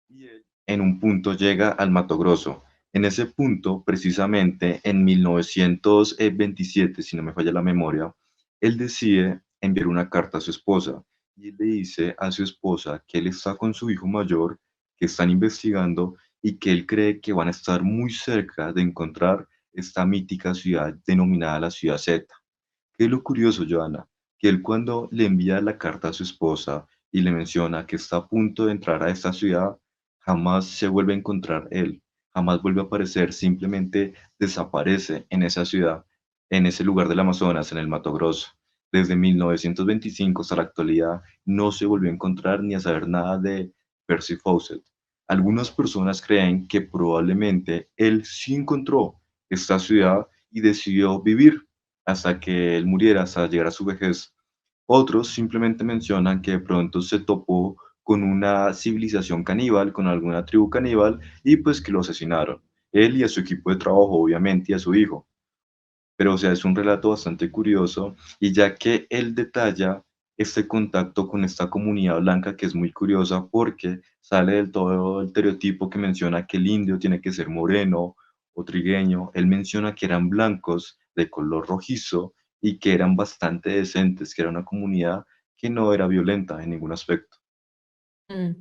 y él en un punto llega al Mato Grosso. En ese punto, precisamente en 1927, si no me falla la memoria, él decide enviar una carta a su esposa y él le dice a su esposa que él está con su hijo mayor, que están investigando y que él cree que van a estar muy cerca de encontrar esta mítica ciudad denominada la Ciudad Z. ¿Qué es lo curioso, Joana? Que él cuando le envía la carta a su esposa y le menciona que está a punto de entrar a esta ciudad, jamás se vuelve a encontrar él, jamás vuelve a aparecer, simplemente desaparece en esa ciudad, en ese lugar del Amazonas, en el Mato Grosso. Desde 1925 hasta la actualidad no se volvió a encontrar ni a saber nada de Percy Fawcett. Algunas personas creen que probablemente él sí encontró esta ciudad y decidió vivir hasta que él muriera, hasta llegar a su vejez. Otros simplemente mencionan que de pronto se topó con una civilización caníbal, con alguna tribu caníbal, y pues que lo asesinaron. Él y a su equipo de trabajo, obviamente, y a su hijo. Pero, o sea, es un relato bastante curioso, y ya que él detalla este contacto con esta comunidad blanca que es muy curiosa porque sale del todo el estereotipo que menciona que el indio tiene que ser moreno o trigueño, él menciona que eran blancos de color rojizo y que eran bastante decentes, que era una comunidad que no era violenta en ningún aspecto. Mm.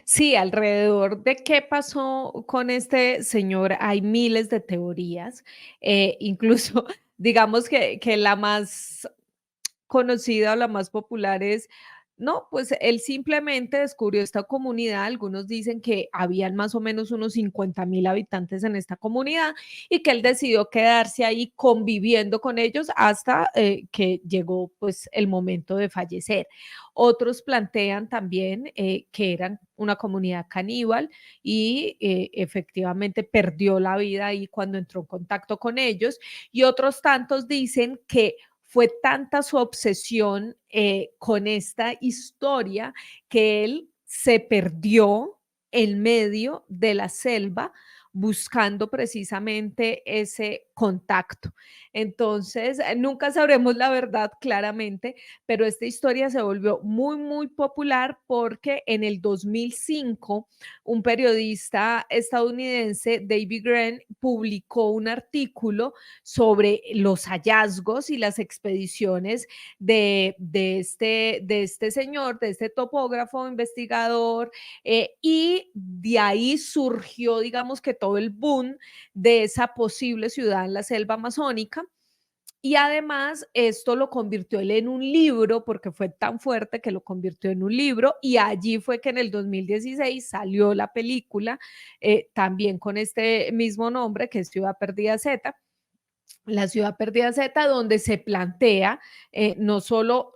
Sí, alrededor de qué pasó con este señor hay miles de teorías, incluso digamos que la más conocida o la más popular es, no, pues él simplemente descubrió esta comunidad. Algunos dicen que habían más o menos unos 50.000 habitantes en esta comunidad y que él decidió quedarse ahí conviviendo con ellos hasta que llegó pues el momento de fallecer. Otros plantean también que eran una comunidad caníbal y efectivamente perdió la vida ahí cuando entró en contacto con ellos. Y otros tantos dicen que fue tanta su obsesión con esta historia que él se perdió en medio de la selva buscando precisamente ese contacto. Entonces, nunca sabremos la verdad claramente, pero esta historia se volvió muy, muy popular porque en el 2005 un periodista estadounidense, David Grant, publicó un artículo sobre los hallazgos y las expediciones de este señor, de este topógrafo, investigador, y de ahí surgió, digamos que todo el boom de esa posible ciudad en la selva amazónica Y además esto lo convirtió él en un libro, porque fue tan fuerte que lo convirtió en un libro, y allí fue que en el 2016 salió la película, también con este mismo nombre, que es Ciudad Perdida Z, la ciudad perdida Z, donde se plantea no solo,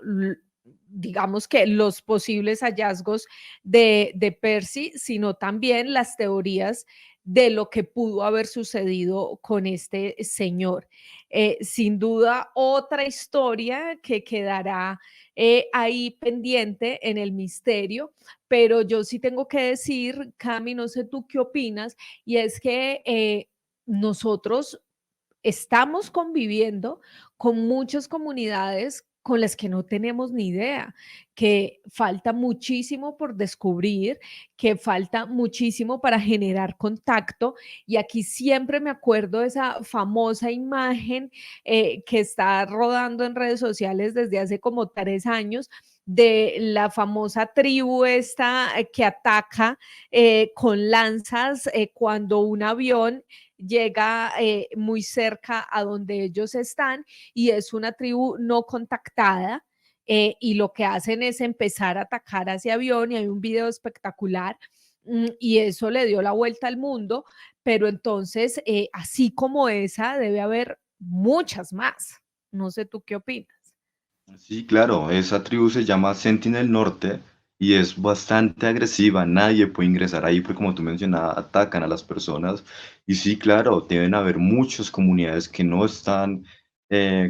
digamos que los posibles hallazgos de Percy, sino también las teorías de lo que pudo haber sucedido con este señor. Sin duda, otra historia que quedará ahí pendiente en el misterio, pero yo sí tengo que decir, Cami, no sé tú qué opinas, y es que nosotros estamos conviviendo con muchas comunidades con las que no tenemos ni idea, que falta muchísimo por descubrir, que falta muchísimo para generar contacto. Y aquí siempre me acuerdo de esa famosa imagen que está rodando en redes sociales desde hace como 3 años de la famosa tribu esta que ataca con lanzas cuando un avión llega muy cerca a donde ellos están y es una tribu no contactada. Y lo que hacen es empezar a atacar a ese avión y hay un video espectacular y eso le dio la vuelta al mundo, pero entonces, así como esa, debe haber muchas más. No sé tú qué opinas. Sí, claro, esa tribu se llama Sentinel Norte y es bastante agresiva. Nadie puede ingresar ahí porque, como tú mencionabas, atacan a las personas. Y sí, claro, deben haber muchas comunidades que no están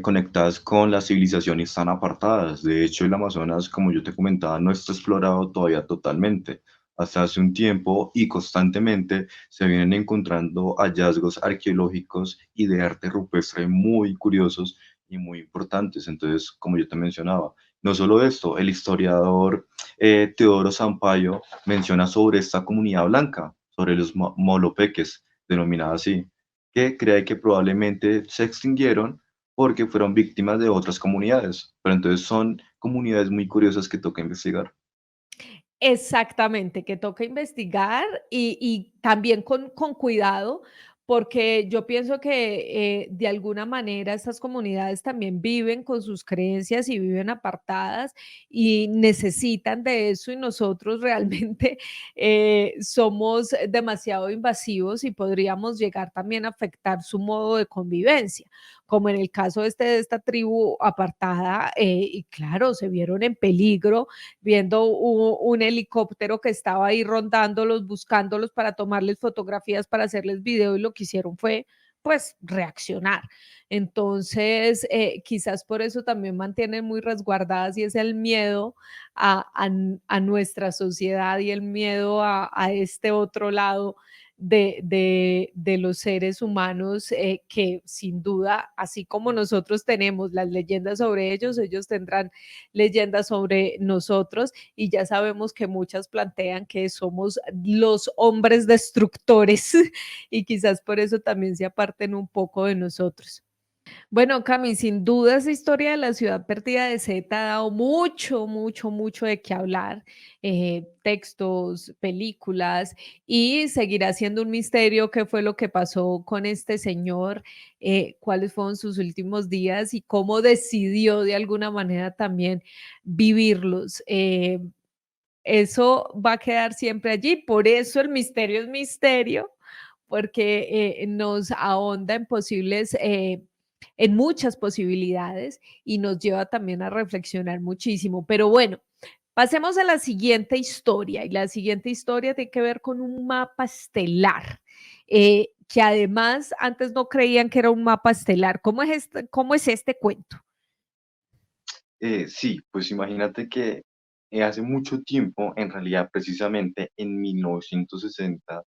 conectadas con la civilización y están apartadas. De hecho, el Amazonas, como yo te comentaba, no está explorado todavía totalmente. Hasta hace un tiempo y constantemente se vienen encontrando hallazgos arqueológicos y de arte rupestre muy curiosos y muy importantes. Entonces, como yo te mencionaba, no solo esto, el historiador Teodoro Sampaio menciona sobre esta comunidad blanca, sobre los molopeques, denominada así, que cree que probablemente se extinguieron porque fueron víctimas de otras comunidades. Pero entonces son comunidades muy curiosas que toca investigar. Exactamente, que toca investigar y también con cuidado, porque yo pienso que de alguna manera estas comunidades también viven con sus creencias y viven apartadas y necesitan de eso y nosotros realmente somos demasiado invasivos y podríamos llegar también a afectar su modo de convivencia, como en el caso este de esta tribu apartada, y claro, se vieron en peligro viendo un helicóptero que estaba ahí rondándolos, buscándolos para tomarles fotografías, para hacerles video y lo que hicieron fue pues reaccionar. Entonces, quizás por eso también mantienen muy resguardadas y es el miedo a nuestra sociedad y el miedo a este otro lado de los seres humanos que sin duda, así como nosotros tenemos las leyendas sobre ellos tendrán leyendas sobre nosotros y ya sabemos que muchas plantean que somos los hombres destructores y quizás por eso también se aparten un poco de nosotros. Bueno, Cami, sin duda esa historia de la ciudad perdida de Z ha dado mucho, mucho, mucho de qué hablar. Textos, películas, y seguirá siendo un misterio qué fue lo que pasó con este señor, cuáles fueron sus últimos días y cómo decidió de alguna manera también vivirlos. Eso va a quedar siempre allí, por eso el misterio es misterio, porque nos ahonda en posibles, en muchas posibilidades y nos lleva también a reflexionar muchísimo. Pero bueno, pasemos a la siguiente historia y la siguiente historia tiene que ver con un mapa estelar. Que además antes no creían que era un mapa estelar. Cómo es este cuento? Sí, pues imagínate que hace mucho tiempo, en realidad precisamente en 1960,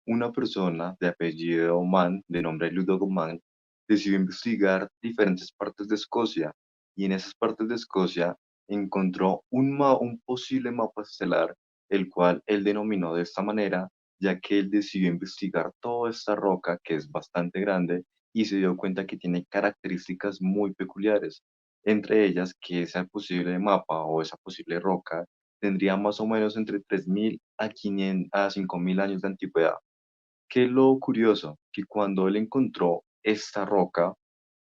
una persona de apellido Mann, de nombre Ludovic Mann, decidió investigar diferentes partes de Escocia y en esas partes de Escocia encontró un posible mapa estelar, el cual él denominó de esta manera, ya que él decidió investigar toda esta roca que es bastante grande y se dio cuenta que tiene características muy peculiares, entre ellas que ese posible mapa o esa posible roca tendría más o menos entre 3.000 a 500, a 5.000 años de antigüedad. ¿Qué es lo curioso? Que cuando él encontró esta roca,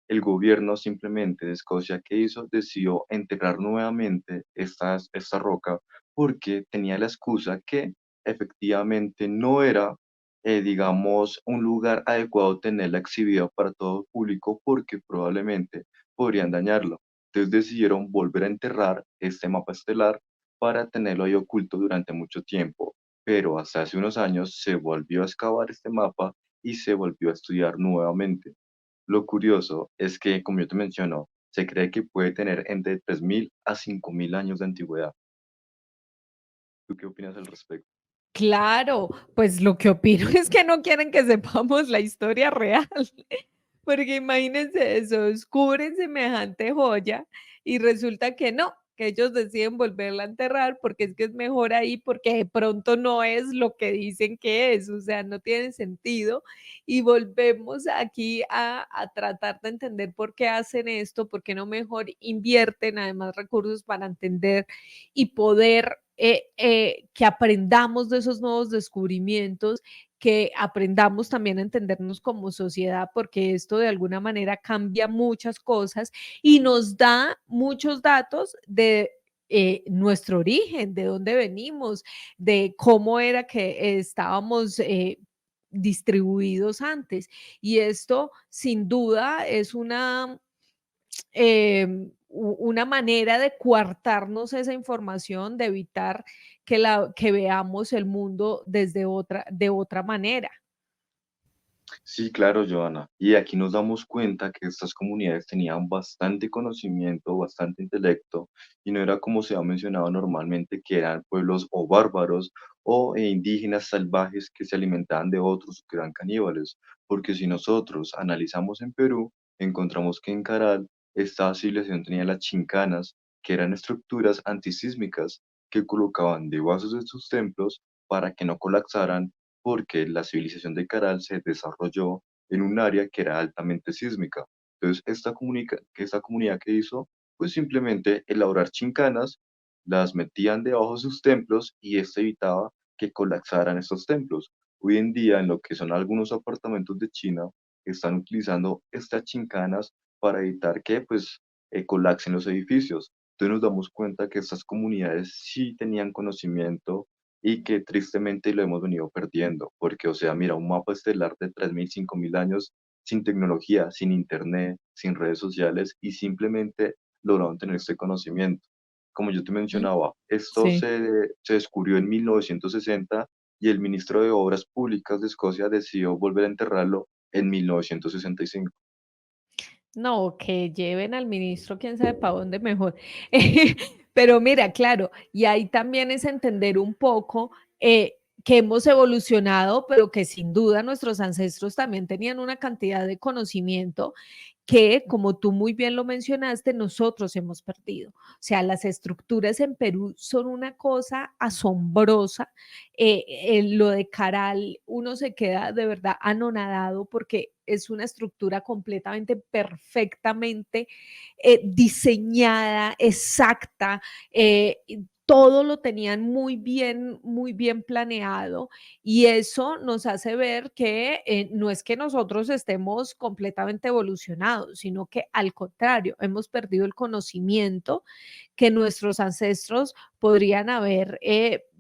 el gobierno simplemente de Escocia, ¿qué hizo? Decidió enterrar nuevamente esta roca porque tenía la excusa que efectivamente no era, digamos, un lugar adecuado tenerla exhibida para todo el público porque probablemente podrían dañarlo. Entonces decidieron volver a enterrar este mapa estelar para tenerlo ahí oculto durante mucho tiempo. Pero hasta hace unos años se volvió a excavar este mapa y se volvió a estudiar nuevamente. Lo curioso es que, como yo te menciono, se cree que puede tener entre 3.000 a 5.000 años de antigüedad. ¿Tú qué opinas al respecto? Claro, pues lo que opino es que no quieren que sepamos la historia real. Porque imagínense eso, descubren semejante joya y resulta que no, que ellos deciden volverla a enterrar porque es que es mejor ahí, porque de pronto no es lo que dicen que es, o sea, no tiene sentido. Y volvemos aquí a tratar de entender por qué hacen esto, por qué no mejor invierten además recursos para entender y poder que aprendamos de esos nuevos descubrimientos, que aprendamos también a entendernos como sociedad, porque esto de alguna manera cambia muchas cosas y nos da muchos datos de nuestro origen, de dónde venimos, de cómo era que estábamos distribuidos antes. Y esto sin duda es una manera de coartarnos esa información, de evitar que veamos el mundo de otra manera. Sí, claro, Joana. Y aquí nos damos cuenta que estas comunidades tenían bastante conocimiento, bastante intelecto, y no era como se ha mencionado normalmente, que eran pueblos o bárbaros o indígenas salvajes que se alimentaban de otros, que eran caníbales. Porque si nosotros analizamos en Perú, encontramos que en Caral esta civilización tenía las chincanas, que eran estructuras antisísmicas que colocaban debajo de sus templos para que no colapsaran porque la civilización de Caral se desarrolló en un área que era altamente sísmica. Entonces, esta comunidad que hizo, pues simplemente elaborar chincanas, las metían debajo de sus templos y esto evitaba que colapsaran estos templos. Hoy en día, en lo que son algunos apartamentos de China, están utilizando estas chincanas para evitar que, pues, colapsen los edificios. Entonces nos damos cuenta que estas comunidades sí tenían conocimiento y que tristemente lo hemos venido perdiendo, porque, o sea, mira, un mapa estelar de 3.000 5.000 años sin tecnología, sin internet, sin redes sociales y simplemente lograron tener este conocimiento. Como yo te Mm, mencionaba, esto sí. se descubrió en 1960 y el ministro de Obras Públicas de Escocia decidió volver a enterrarlo en 1965. No, que lleven al ministro quién sabe para dónde mejor. Pero mira, claro, y ahí también es entender un poco que hemos evolucionado, pero que sin duda nuestros ancestros también tenían una cantidad de conocimiento que, como tú muy bien lo mencionaste, nosotros hemos perdido. O sea, las estructuras en Perú son una cosa asombrosa. Lo de Caral, uno se queda de verdad anonadado porque es una estructura completamente perfectamente diseñada, exacta, todo lo tenían muy bien planeado y eso nos hace ver que no es que nosotros estemos completamente evolucionados, sino que al contrario, hemos perdido el conocimiento que nuestros ancestros podrían haber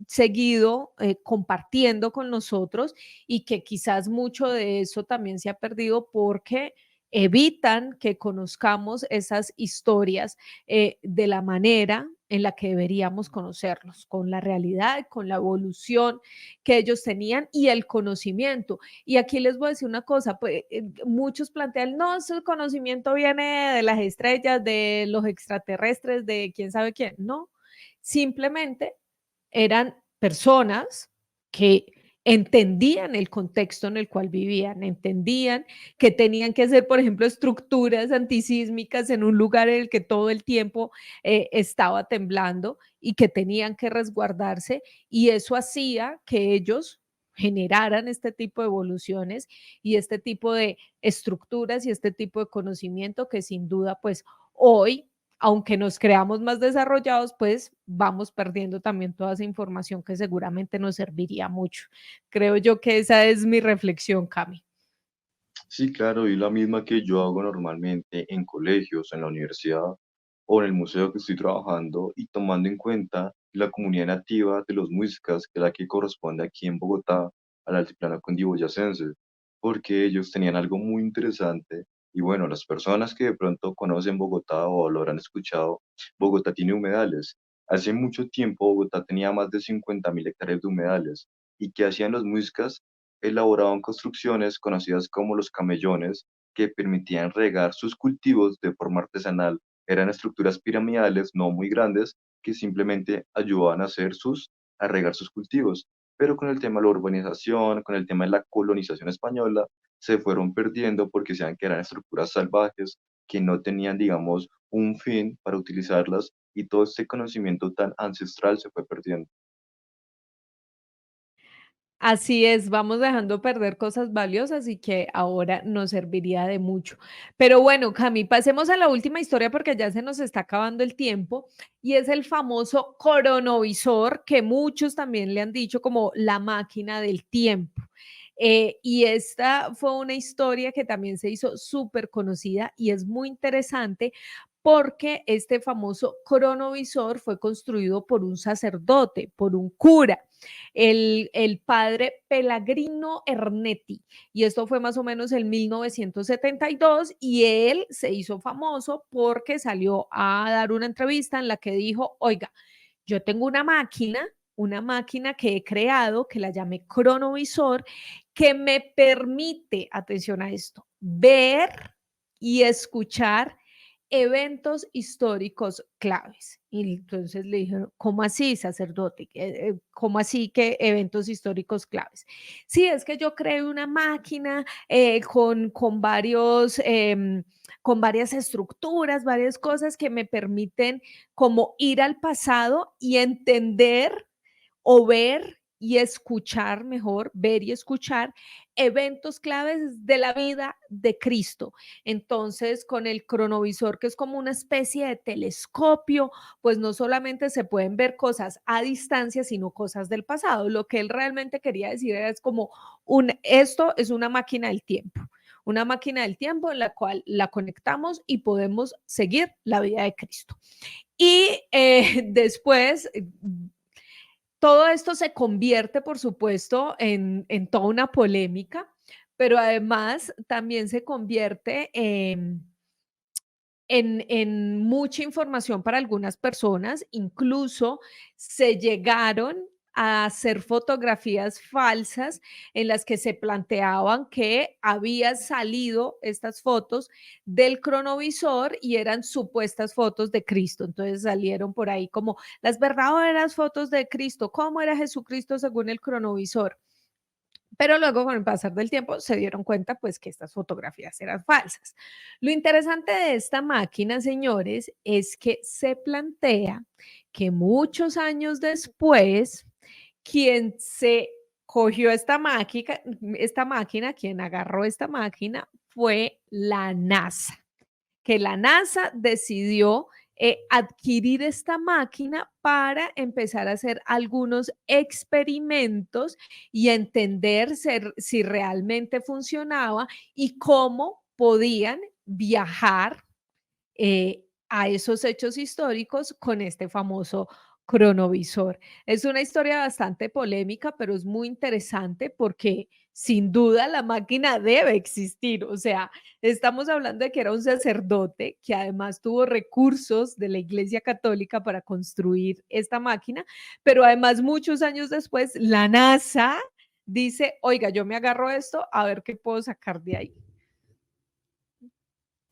seguido compartiendo con nosotros y que quizás mucho de eso también se ha perdido porque evitan que conozcamos esas historias de la manera en la que deberíamos conocerlos, con la realidad, con la evolución que ellos tenían y el conocimiento. Y aquí les voy a decir una cosa, pues, muchos plantean, no, ese conocimiento viene de las estrellas, de los extraterrestres, de quién sabe quién. No, simplemente eran personas que entendían el contexto en el cual vivían, entendían que tenían que hacer, por ejemplo, estructuras antisísmicas en un lugar en el que todo el tiempo estaba temblando y que tenían que resguardarse y eso hacía que ellos generaran este tipo de evoluciones y este tipo de estructuras y este tipo de conocimiento que sin duda pues hoy aunque nos creamos más desarrollados, pues vamos perdiendo también toda esa información que seguramente nos serviría mucho. Creo yo que esa es mi reflexión, Cami. Sí, claro, y la misma que yo hago normalmente en colegios, en la universidad o en el museo que estoy trabajando y tomando en cuenta la comunidad nativa de los muiscas, que es la que corresponde aquí en Bogotá al altiplano cundiboyacense, porque ellos tenían algo muy interesante y bueno, las personas que de pronto conocen Bogotá o lo habrán escuchado, Bogotá tiene humedales. Hace mucho tiempo Bogotá tenía más de 50.000 hectáreas de humedales. ¿Y qué hacían los muiscas? Elaboraban construcciones conocidas como los camellones que permitían regar sus cultivos de forma artesanal. Eran estructuras piramidales no muy grandes que simplemente ayudaban a regar sus cultivos. Pero con el tema de la urbanización, con el tema de la colonización española, se fueron perdiendo porque se que eran estructuras salvajes que no tenían, digamos, un fin para utilizarlas y todo este conocimiento tan ancestral se fue perdiendo. Así es, vamos dejando perder cosas valiosas y que ahora nos serviría de mucho. Pero bueno, Cami, pasemos a la última historia porque ya se nos está acabando el tiempo y es el famoso cronovisor que muchos también le han dicho como la máquina del tiempo. Y esta fue una historia que también se hizo súper conocida y es muy interesante porque este famoso cronovisor fue construido por un sacerdote, por un cura, el padre Pelagrino Ernetti, y esto fue más o menos en 1972 y él se hizo famoso porque salió a dar una entrevista en la que dijo, oiga, yo tengo una máquina que he creado, que la llamé cronovisor, que me permite, atención a esto, ver y escuchar eventos históricos claves. Y entonces le dijeron, ¿cómo así, sacerdote? ¿Cómo así que eventos históricos claves? Sí, es que yo creé una máquina con varias estructuras, varias cosas que me permiten como ir al pasado y entender o ver y escuchar mejor, ver y escuchar eventos claves de la vida de Cristo. Entonces, con el cronovisor, que es como una especie de telescopio, pues no solamente se pueden ver cosas a distancia, sino cosas del pasado. Lo que él realmente quería decir era es como esto es una máquina del tiempo en la cual la conectamos y podemos seguir la vida de Cristo. Y después, todo esto se convierte, por supuesto, en toda una polémica, pero además también se convierte en mucha información para algunas personas, incluso se llegaron a hacer fotografías falsas en las que se planteaban que habían salido estas fotos del cronovisor y eran supuestas fotos de Cristo. Entonces salieron por ahí como las verdaderas fotos de Cristo, cómo era Jesucristo según el cronovisor. Pero luego con el pasar del tiempo se dieron cuenta pues que estas fotografías eran falsas. Lo interesante de esta máquina, señores, es que se plantea que muchos años después, quien se cogió esta máquina, quien agarró esta máquina fue la NASA, que la NASA decidió adquirir esta máquina para empezar a hacer algunos experimentos y entender si realmente funcionaba y cómo podían viajar a esos hechos históricos con este famoso cronovisor. Es una historia bastante polémica, pero es muy interesante porque sin duda la máquina debe existir. O sea, estamos hablando de que era un sacerdote que además tuvo recursos de la Iglesia Católica para construir esta máquina, pero además muchos años después la NASA dice, oiga, yo me agarro esto a ver qué puedo sacar de ahí.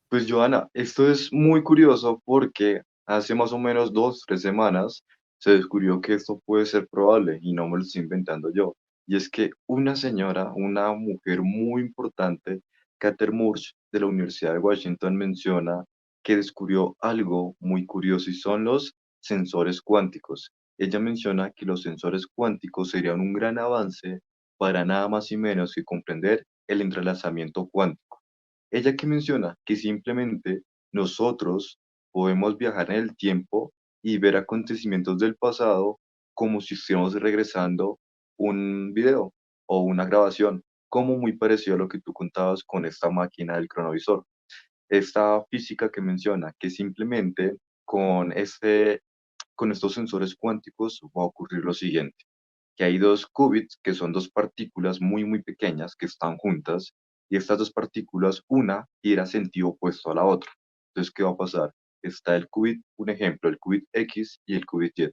Pues Joana, esto es muy curioso porque hace más o menos 2, 3 semanas se descubrió que esto puede ser probable y no me lo estoy inventando yo. Y es que una señora, una mujer muy importante, Cather Murch de la Universidad de Washington, menciona que descubrió algo muy curioso y son los sensores cuánticos. Ella menciona que los sensores cuánticos serían un gran avance para nada más y menos que comprender el entrelazamiento cuántico. Ella que menciona que simplemente nosotros podemos viajar en el tiempo y ver acontecimientos del pasado como si estuviéramos regresando un video o una grabación, como muy parecido a lo que tú contabas con esta máquina del cronovisor. Esta física que menciona que simplemente con con estos sensores cuánticos va a ocurrir lo siguiente, que hay dos qubits, que son dos partículas muy pequeñas que están juntas, y estas dos partículas, una gira sentido opuesto a la otra. Entonces, ¿qué va a pasar? Está el qubit, un ejemplo, el qubit X y el qubit Y.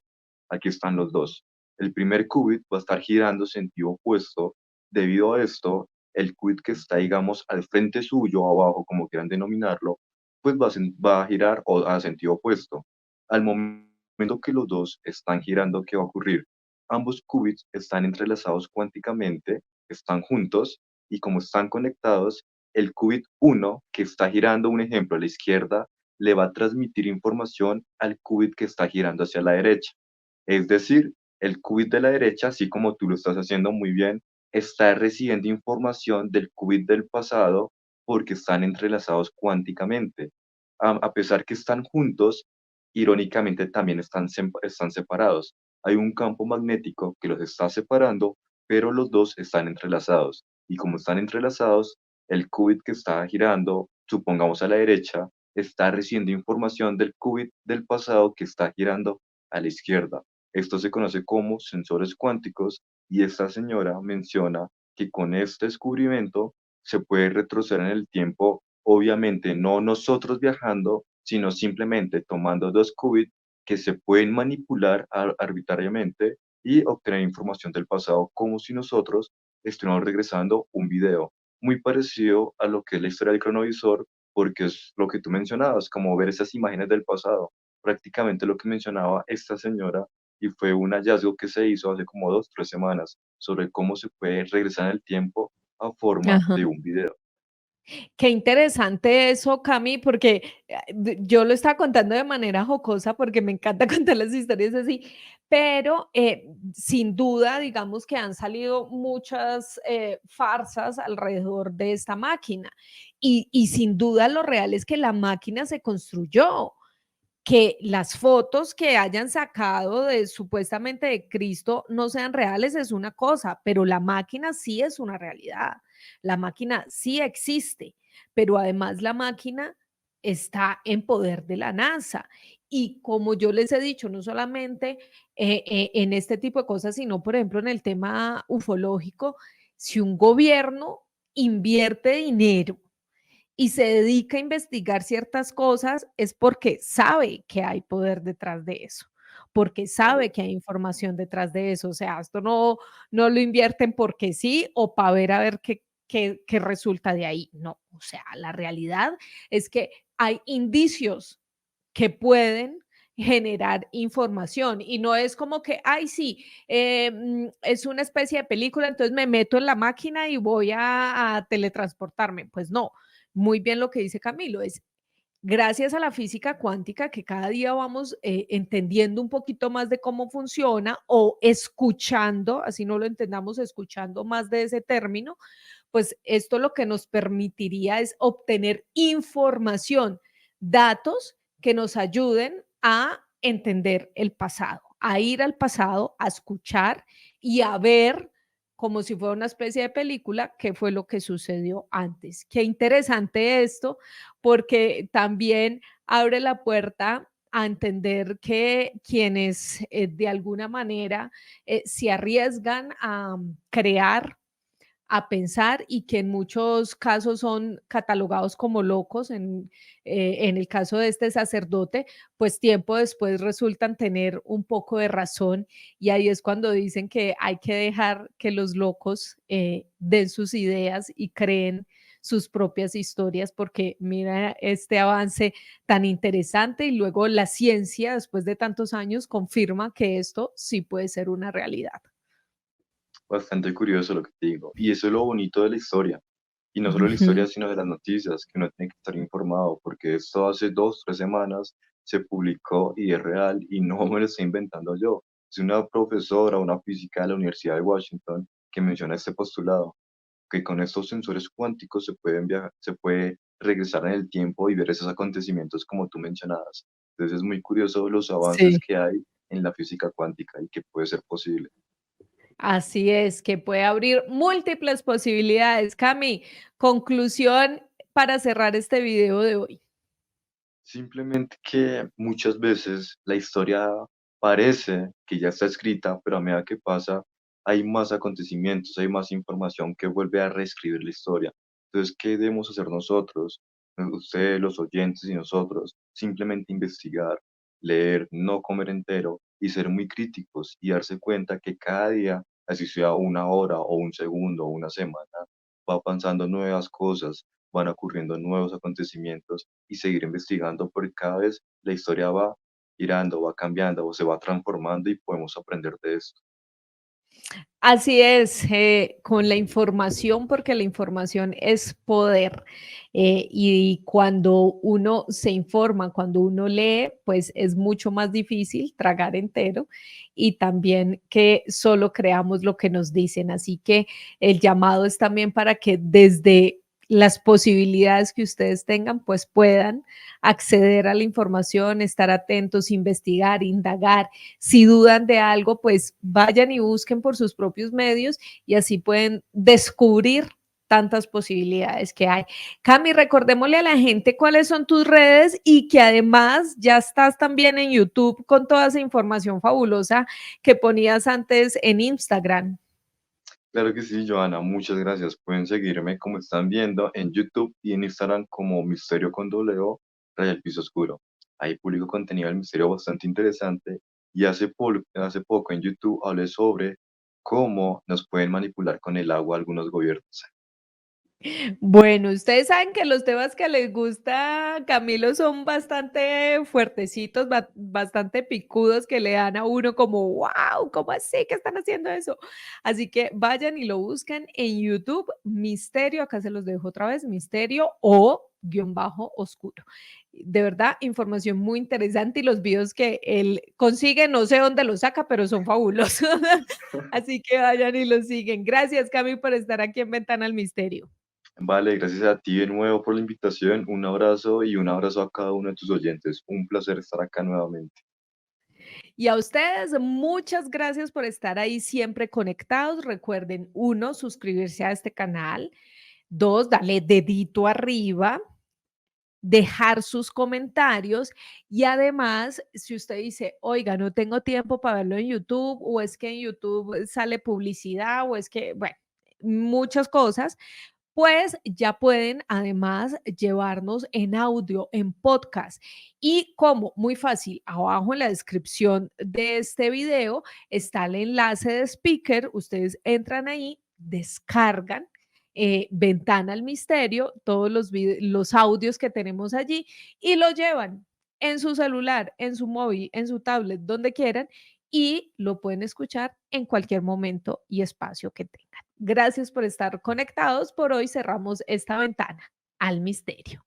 Aquí están los dos. El primer qubit va a estar girando sentido opuesto. Debido a esto, el qubit que está, digamos, al frente suyo, abajo, como quieran denominarlo, pues va a girar a sentido opuesto. Al momento que los dos están girando, ¿qué va a ocurrir? Ambos qubits están entrelazados cuánticamente, están juntos y como están conectados, el qubit uno que está girando, un ejemplo, a la izquierda, le va a transmitir información al qubit que está girando hacia la derecha. Es decir, el qubit de la derecha, así como tú lo estás haciendo muy bien, está recibiendo información del qubit del pasado porque están entrelazados cuánticamente. A pesar que están juntos, irónicamente también están separados. Hay un campo magnético que los está separando, pero los dos están entrelazados. Y como están entrelazados, el qubit que está girando, supongamos a la derecha, está recibiendo información del qubit del pasado que está girando a la izquierda. Esto se conoce como sensores cuánticos y esta señora menciona que con este descubrimiento se puede retroceder en el tiempo, obviamente no nosotros viajando, sino simplemente tomando dos qubits que se pueden manipular arbitrariamente y obtener información del pasado como si nosotros estuviéramos regresando un video. Muy parecido a lo que es la historia del cronovisor, porque es lo que tú mencionabas, como ver esas imágenes del pasado. Prácticamente lo que mencionaba esta señora y fue un hallazgo que se hizo hace como 2, 3 semanas sobre cómo se puede regresar en el tiempo a forma Ajá. de un video. Qué interesante eso, Cami, porque yo lo estaba contando de manera jocosa porque me encanta contar las historias así, pero sin duda, digamos que han salido muchas farsas alrededor de esta máquina y sin duda lo real es que la máquina se construyó, que las fotos que hayan sacado de supuestamente de Cristo no sean reales es una cosa, pero la máquina sí es una realidad. La máquina sí existe, pero además la máquina está en poder de la NASA. Y como yo les he dicho, no solamente en este tipo de cosas, sino por ejemplo en el tema ufológico, si un gobierno invierte dinero y se dedica a investigar ciertas cosas es porque sabe que hay poder detrás de eso, porque Claro. sabe que hay información detrás de eso. O sea, esto no lo invierten porque sí o para ver a ver qué resulta de ahí. No, o sea, la realidad es que hay indicios que pueden generar información y no es como que, ay, sí, es una especie de película, entonces me meto en la máquina y voy a teletransportarme. Pues no, muy bien lo que dice Camilo, es gracias a la física cuántica que cada día vamos entendiendo un poquito más de cómo funciona o escuchando, así no lo entendamos, escuchando más de ese término, pues esto lo que nos permitiría es obtener información, datos que nos ayuden a entender el pasado, a ir al pasado, a escuchar y a ver como si fuera una especie de película, qué fue lo que sucedió antes. Qué interesante esto, porque también abre la puerta a entender que quienes de alguna manera se arriesgan a crear, a pensar y que en muchos casos son catalogados como locos. En el caso de este sacerdote, pues tiempo después resultan tener un poco de razón y ahí es cuando dicen que hay que dejar que los locos den sus ideas y creen sus propias historias, porque mira este avance tan interesante y luego la ciencia, después de tantos años, confirma que esto sí puede ser una realidad. Bastante curioso lo que te digo. Y eso es lo bonito de la historia. Y no solo de la Ujú. historia, sino de las noticias, que uno tiene que estar informado, porque esto hace 2, 3 semanas se publicó y es real y no me lo estoy inventando yo. Es una profesora, una física de la Universidad de Washington que menciona este postulado, que con estos sensores cuánticos se pueden viajar, se puede regresar en el tiempo y ver esos acontecimientos como tú mencionabas. Entonces es muy curioso los avances Sí. que hay en la física cuántica y que puede ser posible. Así es, que puede abrir múltiples posibilidades. Cami, conclusión para cerrar este video de hoy. Simplemente que muchas veces la historia parece que ya está escrita, pero a medida que pasa hay más acontecimientos, hay más información que vuelve a reescribir la historia. Entonces, ¿qué debemos hacer nosotros? Ustedes, los oyentes y nosotros, simplemente investigar, leer, no comer entero y ser muy críticos y darse cuenta que cada día, así sea una hora o un segundo o una semana, va pasando nuevas cosas, van ocurriendo nuevos acontecimientos y seguir investigando porque cada vez la historia va girando, va cambiando o se va transformando y podemos aprender de esto. Así es, con la información, porque la información es poder. Y cuando uno se informa, cuando uno lee, pues es mucho más difícil tragar entero y también que solo creamos lo que nos dicen. Así que el llamado es también para que desde las posibilidades que ustedes tengan, pues puedan acceder a la información, estar atentos, investigar, indagar. Si dudan de algo, pues vayan y busquen por sus propios medios y así pueden descubrir tantas posibilidades que hay. Cami, recordémosle a la gente cuáles son tus redes y que además ya estás también en YouTube con toda esa información fabulosa que ponías antes en Instagram. Claro que sí, Joana, muchas gracias. Pueden seguirme como están viendo en YouTube y en Instagram como Misterio con doble O, Raya el Piso Oscuro. Ahí publico contenido del misterio bastante interesante y hace poco en YouTube hablé sobre cómo nos pueden manipular con el agua algunos gobiernos. Bueno, ustedes saben que los temas que les gusta a Camilo son bastante fuertecitos, bastante picudos, que le dan a uno como, wow, ¿cómo así que están haciendo eso? Así que vayan y lo buscan en YouTube, Misterio, acá se los dejo otra vez, Misterio o guión bajo oscuro. De verdad, información muy interesante y los videos que él consigue, no sé dónde los saca, pero son fabulosos. Así que vayan y los siguen. Gracias, Cami, por estar aquí en Ventana al Misterio. Vale, gracias a ti de nuevo por la invitación. Un abrazo y un abrazo a cada uno de tus oyentes. Un placer estar acá nuevamente. Y a ustedes, muchas gracias por estar ahí siempre conectados. Recuerden, uno, suscribirse a este canal. Dos, darle dedito arriba, dejar sus comentarios y además, si usted dice, oiga, no tengo tiempo para verlo en YouTube o es que en YouTube sale publicidad o es que, bueno, muchas cosas, pues ya pueden además llevarnos en audio, en podcast. ¿Y cómo? Muy fácil. Abajo en la descripción de este video está el enlace de speaker. Ustedes entran ahí, descargan. Ventana al Misterio, todos los audios que tenemos allí y lo llevan en su celular, en su móvil, en su tablet, donde quieran y lo pueden escuchar en cualquier momento y espacio que tengan. Gracias por estar conectados. Por hoy cerramos esta ventana al misterio.